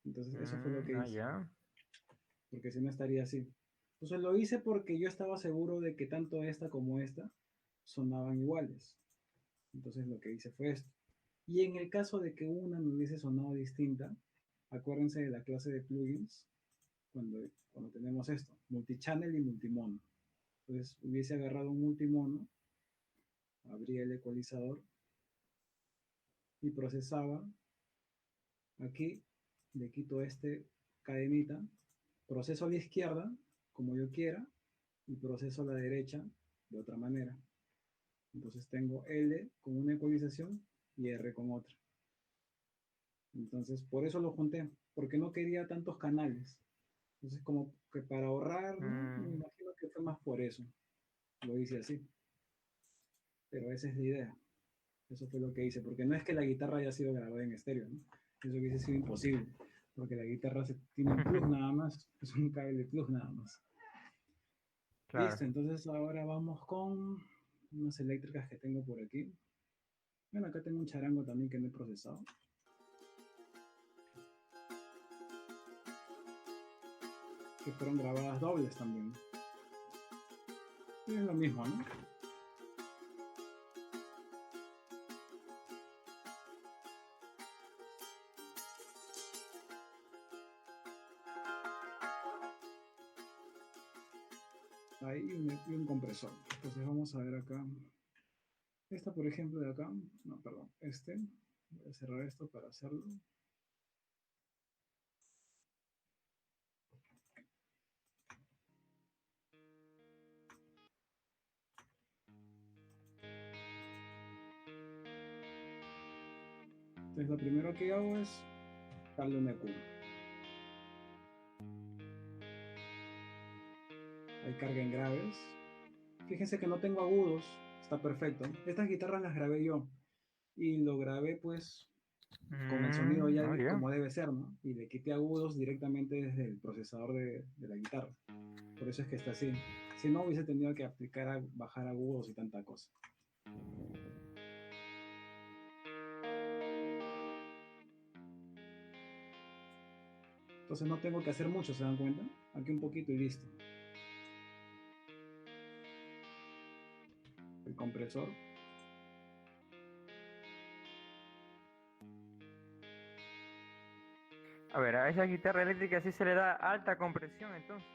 Entonces eso fue lo que hice. Ya. Porque si no estaría así. Entonces lo hice porque yo estaba seguro de que tanto esta como esta sonaban iguales. Entonces lo que hice fue esto. Y en el caso de que una me hubiese sonado distinta, acuérdense de la clase de plugins, cuando tenemos esto, multichannel y multimono. Entonces hubiese agarrado un multimono, abría el ecualizador y procesaba aquí, le quito este cadenita, proceso a la izquierda como yo quiera y proceso a la derecha de otra manera. Entonces tengo L con una ecualización y R con otra. Entonces por eso lo junté, porque no quería tantos canales. Entonces como que para ahorrar, ¿no? Me imagino que fue más por eso. Lo hice así. Pero esa es la idea. Eso fue lo que hice, porque no es que la guitarra haya sido grabada en estéreo, ¿no? Eso hubiese sido imposible, porque la guitarra tiene un plug nada más, es un cable plug nada más. Claro. Listo, entonces ahora vamos con unas eléctricas que tengo por aquí. Bueno, acá tengo un charango también que no he procesado. Que fueron grabadas dobles también. Y es lo mismo, ¿no? Ahí y un compresor. Entonces vamos a ver acá. Esta, por ejemplo, de acá. No, perdón. Voy a cerrar esto para hacerlo. Entonces lo primero que hago es darle un EQ. Hay carga en graves. Fíjense que no tengo agudos, está perfecto. Estas guitarras las grabé yo y lo grabé pues con el sonido ya Oh, ya. como debe ser, ¿no? Y le quité agudos directamente desde el procesador de la guitarra. Por eso es que está así. Si no, hubiese tenido que aplicar a bajar agudos y tanta cosa. Entonces no tengo que hacer mucho, ¿se dan cuenta? Aquí un poquito y listo. El compresor. A ver, a esa guitarra eléctrica sí se le da alta compresión, entonces.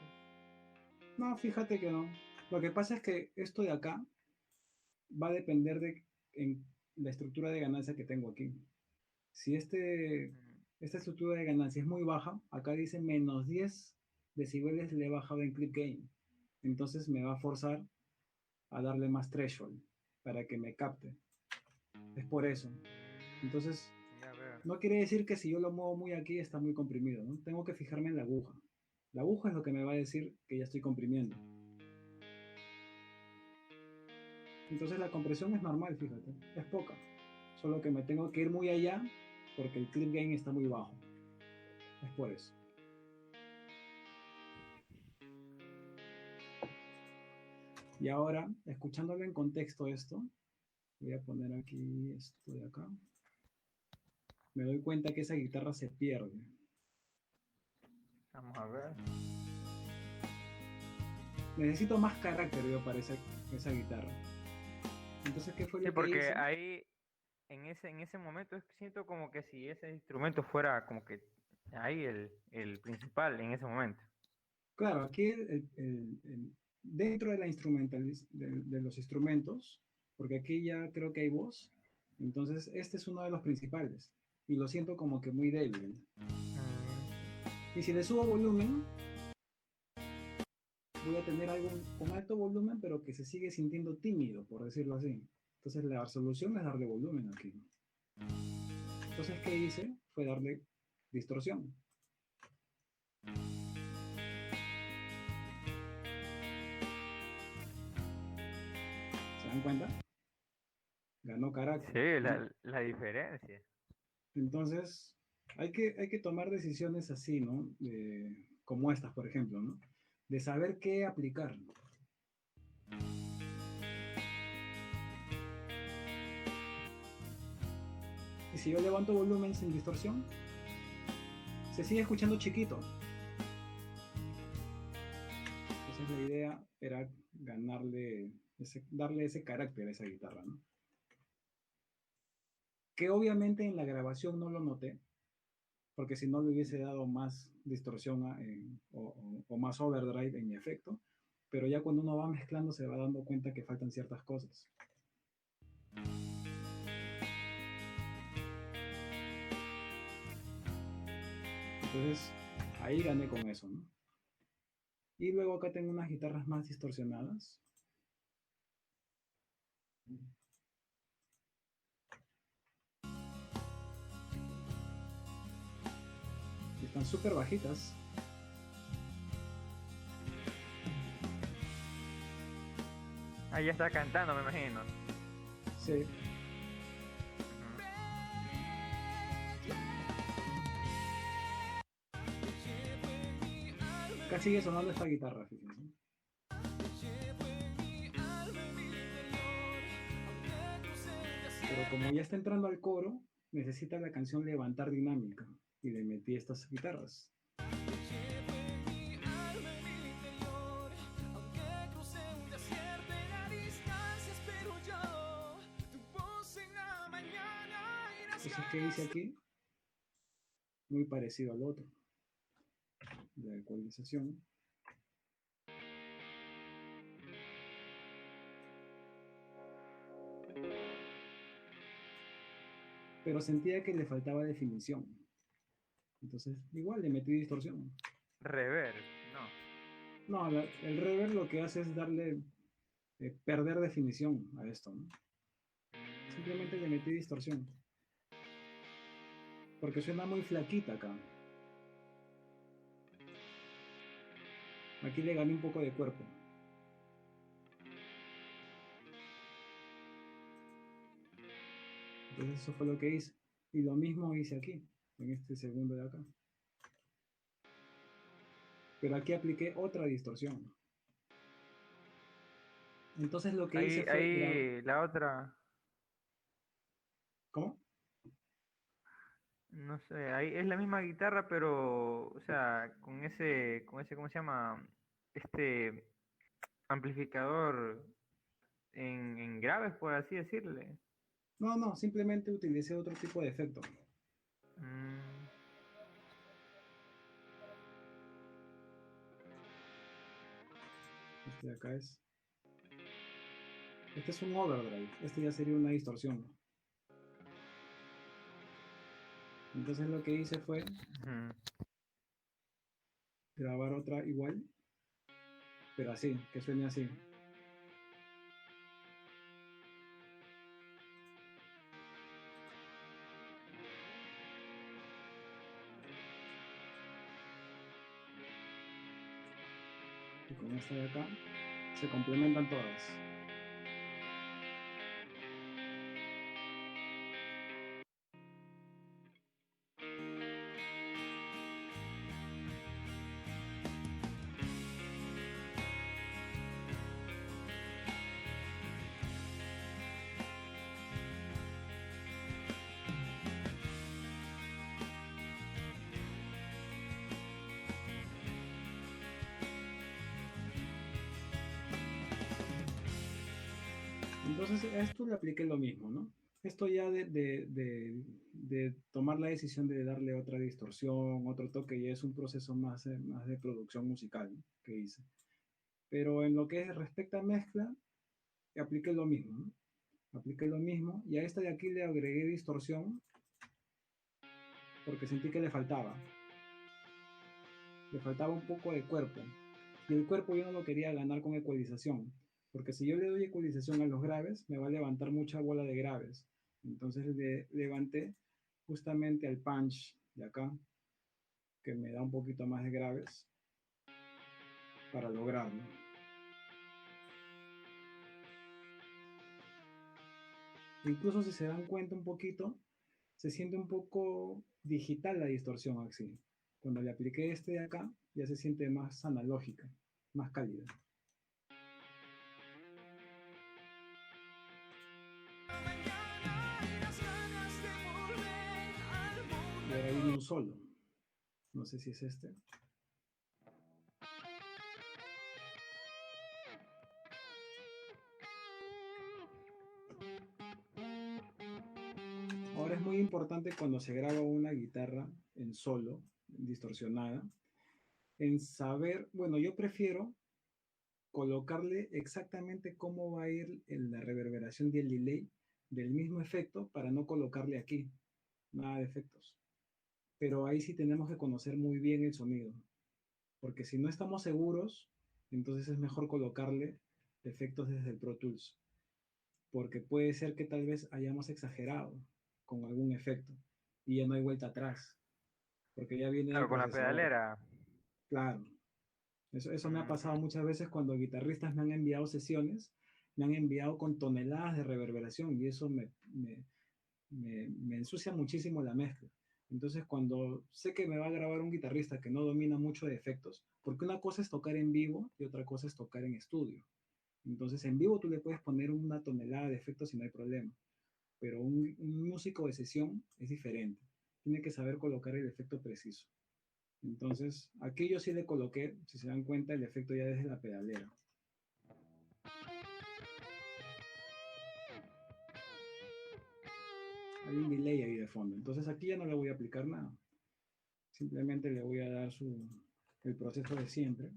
No, fíjate que no. Lo que pasa es que esto de acá va a depender de en la estructura de ganancia que tengo aquí. Si Mm, esta estructura de ganancia es muy baja, acá dice menos 10 decibeles le he bajado en clip gain. Entonces me va a forzar a darle más threshold para que me capte. Es por eso. Entonces, ya veo. no quiere decir que si yo lo muevo muy aquí está muy comprimido, ¿no? Tengo que fijarme en la aguja. La aguja es lo que me va a decir que ya estoy comprimiendo. Entonces la compresión es normal, fíjate, es poca. Solo que me tengo que ir muy allá porque el clip gain está muy bajo. Es por eso. Y ahora, escuchándolo en contexto esto, voy a poner aquí esto de acá. Me doy cuenta que esa guitarra se pierde. Vamos a ver. Necesito más carácter yo para esa guitarra. Entonces, ¿qué fue Sí, lo que porque hice? ahí, en ese momento, siento como que si ese instrumento fuera como que ahí el principal en ese momento. Claro, aquí dentro de la de los instrumentos, porque aquí ya creo que hay voz, entonces este es uno de los principales y lo siento como que muy débil. Y si le subo volumen, voy a tener algo con alto volumen, pero que se sigue sintiendo tímido, por decirlo así. Entonces la solución es darle volumen aquí. Entonces, ¿qué hice? Fue darle distorsión. ¿Se dan cuenta? Ganó carácter, Sí, ¿no? la diferencia. Entonces, hay que tomar decisiones así, ¿no? Como estas, por ejemplo, ¿no? De saber qué aplicar. Y si yo levanto volumen sin distorsión, se sigue escuchando chiquito. Entonces la idea era darle ese carácter a esa guitarra, ¿no? Que obviamente en la grabación no lo noté, porque si no le hubiese dado más distorsión o más overdrive en mi efecto, pero ya cuando uno va mezclando se va dando cuenta que faltan ciertas cosas. Entonces ahí gané con eso, ¿no? Y luego acá tengo unas guitarras más distorsionadas. Están súper bajitas. Ahí ya está cantando, me imagino. Sí. Ujú. Acá sigue sonando esta guitarra, fíjense. Pero como ya está entrando al coro, necesita la canción levantar dinámica. Y le metí estas guitarras. Entonces, ¿qué hice aquí? Muy parecido al otro. La ecualización. Pero sentía que le faltaba definición. Entonces, igual le metí distorsión. Reverb, no. No, el reverb lo que hace es darle, perder definición a esto, ¿no? Simplemente le metí distorsión. Porque suena muy flaquita acá. Aquí le gané un poco de cuerpo. Entonces eso fue lo que hice. Y lo mismo hice aquí, en este segundo de acá. Pero aquí apliqué otra distorsión. Entonces lo que hice fue grabar. Ahí la otra, ¿Cómo? no sé, ahí es la misma guitarra, pero, o sea, ¿cómo se llama? Este amplificador en graves, por así decirle. No, no, simplemente utilicé otro tipo de efecto. Mm, Este de acá es. Este es un overdrive. Este ya sería una distorsión. Entonces lo que hice fue ujú. grabar otra igual, pero así, que suene así. Y con esta de acá se complementan todas. Entonces a esto le apliqué lo mismo, ¿no? Esto ya de tomar la decisión de darle otra distorsión, otro toque, ya es un proceso más, más de producción musical, ¿no? Que hice. Pero en lo que respecta a mezcla, apliqué lo mismo, ¿no? Apliqué lo mismo y a esta de aquí le agregué distorsión porque sentí que le faltaba. Le faltaba un poco de cuerpo. Y el cuerpo yo no lo quería ganar con ecualización, porque si yo le doy ecualización a los graves, me va a levantar mucha bola de graves. Entonces le levanté justamente al punch de acá, que me da un poquito más de graves, para lograrlo. Incluso si se dan cuenta un poquito, se siente un poco digital la distorsión así. Cuando le apliqué este de acá, ya se siente más analógica, más cálida. Y ahora viene un solo. No sé si es este. Ahora es muy importante cuando se graba una guitarra en solo, distorsionada, en saber, bueno, yo prefiero colocarle exactamente cómo va a ir en la reverberación y el delay del mismo efecto para no colocarle aquí, nada de efectos. Pero ahí sí tenemos que conocer muy bien el sonido, porque si no estamos seguros, entonces es mejor colocarle efectos desde el Pro Tools, porque puede ser que tal vez hayamos exagerado con algún efecto y ya no hay vuelta atrás, porque ya viene del Claro, con la procesador. pedalera. Claro, eso me ha pasado Ujú. muchas veces cuando guitarristas me han enviado sesiones, me han enviado con toneladas de reverberación y eso me ensucia muchísimo la mezcla. Entonces, cuando sé que me va a grabar un guitarrista que no domina mucho de efectos, porque una cosa es tocar en vivo y otra cosa es tocar en estudio. Entonces, en vivo tú le puedes poner una tonelada de efectos y no hay problema, pero un músico de sesión es diferente. Tiene que saber colocar el efecto preciso. Entonces, aquí yo sí le coloqué, si se dan cuenta, el efecto ya desde la pedalera. Hay un delay ahí de fondo. Entonces aquí ya no le voy a aplicar nada. Simplemente le voy a dar el proceso de siempre.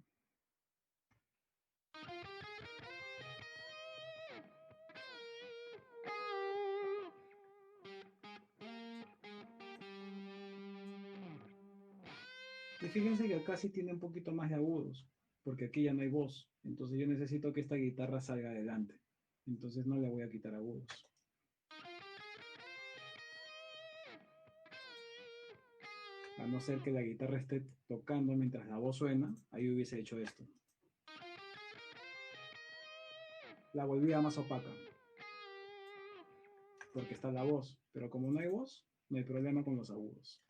Y fíjense que acá sí tiene un poquito más de agudos, porque aquí ya no hay voz. Entonces yo necesito que esta guitarra salga adelante. Entonces no le voy a quitar agudos. A no ser que la guitarra esté tocando mientras la voz suena, ahí hubiese hecho esto. La volvía más opaca, porque está la voz. Pero como no hay voz, no hay problema con los agudos.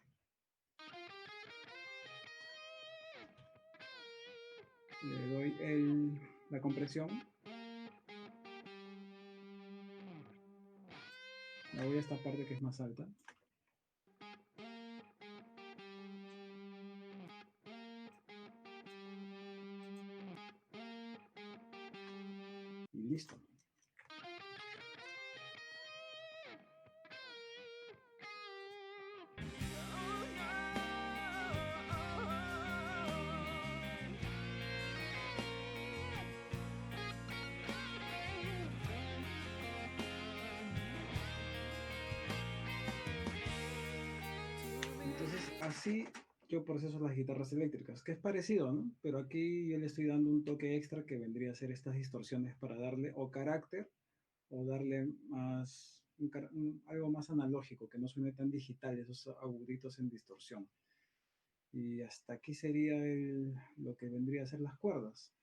Le doy la compresión. La voy a esta parte que es más alta. Y listo. Entonces, así yo proceso las guitarras eléctricas, que es parecido, ¿no? Pero aquí yo le estoy dando un toque extra que vendría a ser estas distorsiones para darle o carácter o darle más, algo más analógico, que no suene tan digital, esos aguditos en distorsión. Y hasta aquí sería lo que vendría a ser las cuerdas.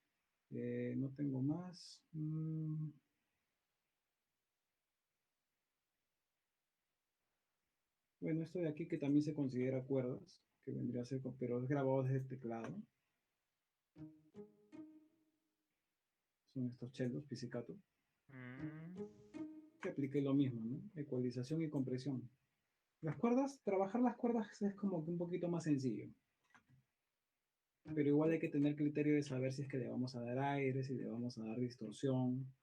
No tengo más. Bueno, esto de aquí que también se considera cuerdas, que vendría a ser, pero es grabado desde el teclado. Son estos chelos, pizzicato. Que apliqué lo mismo, ¿no? Ecualización y compresión. Las cuerdas, trabajar las cuerdas es como que un poquito más sencillo. Pero igual hay que tener criterio de saber si es que le vamos a dar aire, si le vamos a dar distorsión,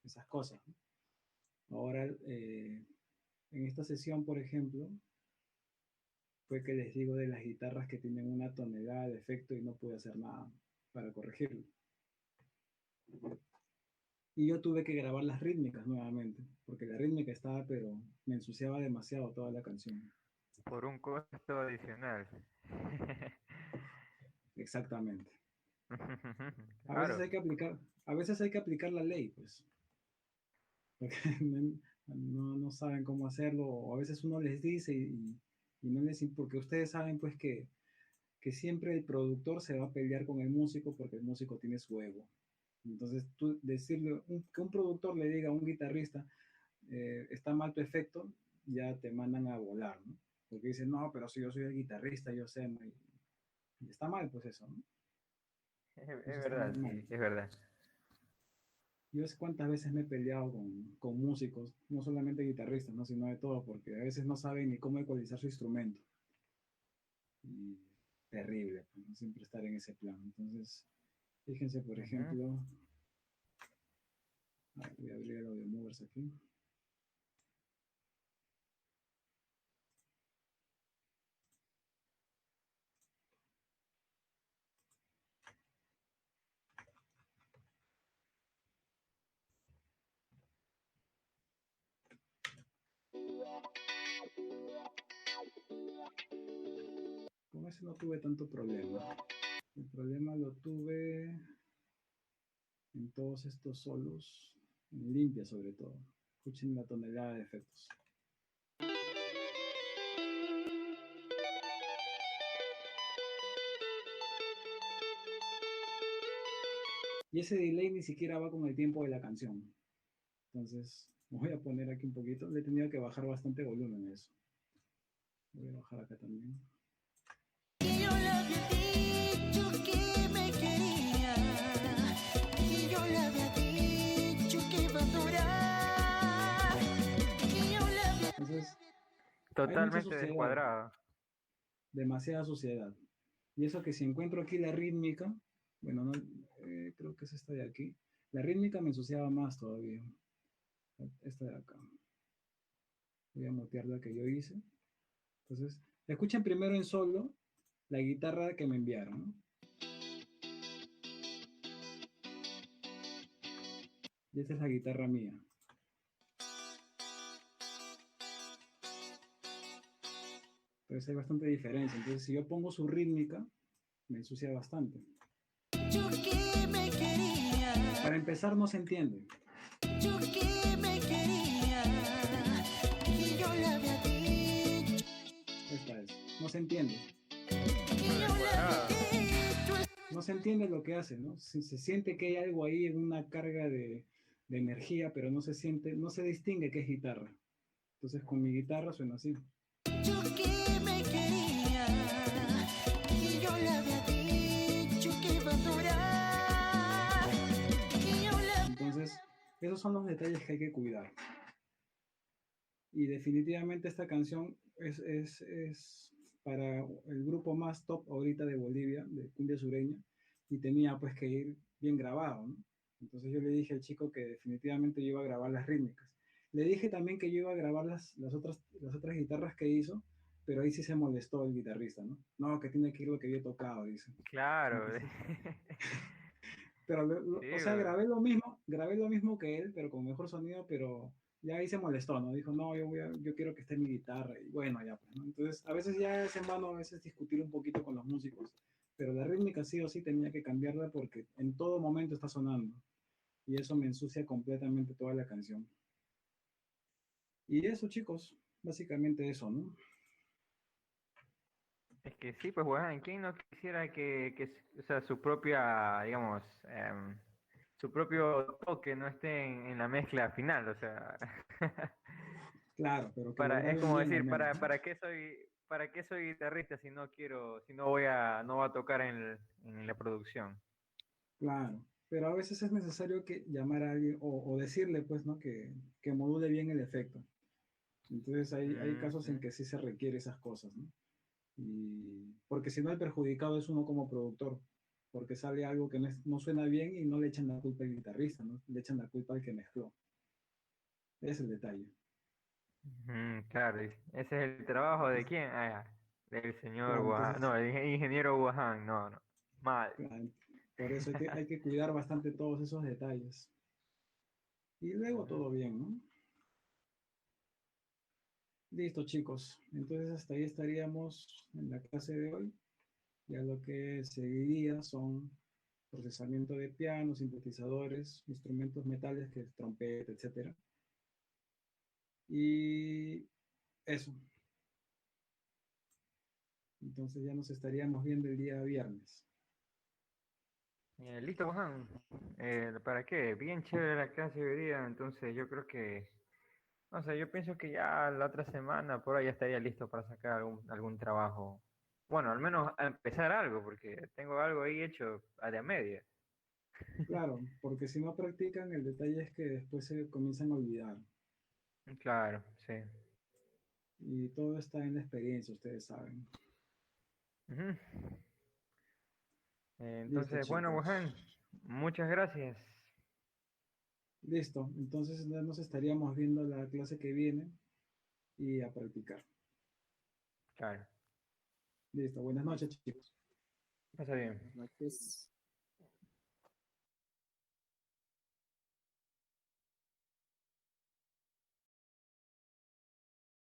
esas cosas, ¿no? Ahora, en esta sesión, por ejemplo, fue que les digo de las guitarras que tienen una tonelada de efecto y no pude hacer nada para corregirlo. Y yo tuve que grabar las rítmicas nuevamente, porque la rítmica estaba, pero me ensuciaba demasiado toda la canción. Por un costo adicional. Exactamente. A veces Claro. hay que aplicar la ley, pues. Porque no saben cómo hacerlo, o a veces uno les dice y no les, porque ustedes saben pues que siempre el productor se va a pelear con el músico porque el músico tiene su ego. Entonces tú decirle, que un productor le diga a un guitarrista, está mal tu efecto, ya te mandan a volar, ¿no? Porque dicen, no, pero si yo soy el guitarrista, yo sé, ¿no? Y está mal pues eso, ¿no? Es Eso está verdad, muy mal. sí, es verdad. Yo sé cuántas veces me he peleado con músicos, no solamente guitarristas, ¿no? Sino de todo, porque a veces no saben ni cómo ecualizar su instrumento. Y terrible, pues, ¿no? Siempre estar en ese plan. Entonces, fíjense, por ejemplo, voy a abrir el audio movers aquí. Con ese no tuve tanto problema. El problema lo tuve en todos estos solos, en limpia sobre todo. Escuchen la tonelada de efectos. Y ese delay ni siquiera va con el tiempo de la canción. Entonces, voy a poner aquí un poquito. Le he tenido que bajar bastante volumen a eso. Voy a bajar acá también. Y yo le había dicho que me quería, y yo le había dicho que iba a durar, y yo le había... Entonces, Totalmente descuadrado. Demasiada suciedad. Y eso que si encuentro aquí la rítmica, bueno, no, creo que es esta de aquí. La rítmica me ensuciaba más todavía. Esta de acá. Voy a mutear la que yo hice. Entonces, escuchen primero en solo la guitarra que me enviaron, ¿no? Y esta es la guitarra mía. Entonces hay bastante diferencia. Entonces, si yo pongo su rítmica, me ensucia bastante. Yo que me quería, Para empezar, no se entiende. yo que me quería, y yo le había dicho, Esta es. No se entiende. y yo le había dicho. No se entiende lo que hace, ¿no? Se siente que hay algo ahí en una carga de energía, pero no se siente, no se distingue que es guitarra. Entonces con mi guitarra suena así. dicho que me quería, y yo le había dicho que iba a durar, y yo le Entonces, esos son los detalles que hay que cuidar. Y definitivamente esta canción es para el grupo más top ahorita de Bolivia, de cumbia sureña, y tenía pues que ir bien grabado, ¿no? Entonces yo le dije al chico que definitivamente yo iba a grabar las rítmicas. Le dije también que yo iba a grabar las otras guitarras que hizo, pero ahí sí se molestó el guitarrista, ¿no? No, que tiene que ir lo que yo he tocado, dice. Claro. Entonces, pero, Sí, o sea, grabé lo mismo que él, pero con mejor sonido, pero ya ahí se molestó, ¿no? Dijo, no, yo quiero que esté mi guitarra, y bueno, ya, pues, ¿no? Entonces, a veces ya es en vano, a veces discutir un poquito con los músicos, pero la rítmica sí o sí tenía que cambiarla porque en todo momento está sonando, y eso me ensucia completamente toda la canción. Y eso, chicos, básicamente eso, ¿no? es que sí, pues bueno, ¿quién no quisiera o sea, su propia, digamos, su propio toque no esté en la mezcla final? O sea, Claro, pero que lo es graben como bien al decir, menos, ¿no? para qué soy guitarrista si no quiero, si no voy a tocar en la producción? Claro, pero a veces es necesario que llamar a alguien o decirle, pues, ¿no? Que module bien el efecto. Entonces hay casos en Ujú. que sí se requiere esas cosas, ¿no? Y porque si no el perjudicado es uno como productor, porque sale algo que no suena bien y no le echan la culpa al guitarrista, ¿no? Le echan la culpa al que mezcló. Ese es el detalle. Claro, ese es el trabajo de quién, del señor Claro, Guaján, entonces, no, el ingeniero Guaján, no, no, mal. claro, por eso hay que cuidar bastante todos esos detalles. Y luego Ujú. todo bien, ¿no? Listo, chicos. Entonces hasta ahí estaríamos en la clase de hoy. Ya lo que seguiría son procesamiento de piano, sintetizadores, instrumentos metales, que es trompeta, etcétera. Y eso. Entonces ya nos estaríamos viendo el día viernes. Listo, Juan. ¿Para qué? Bien chévere la clase de hoy día, entonces yo creo que, no sé, yo pienso que ya la otra semana por ahí ya estaría listo para sacar algún trabajo. Bueno, al menos a empezar algo, porque tengo algo ahí hecho a de a media. Claro, porque si no practican, el detalle es que después se comienzan a olvidar. Claro, sí. Y todo está en la experiencia, ustedes saben. Ujú. Listo, Entonces, bueno, Juan, chicos. muchas gracias. Listo. Entonces ya nos estaríamos viendo la clase que viene y a practicar. Claro, Listo. Buenas noches, chicos. pasa bien. Buenas noches.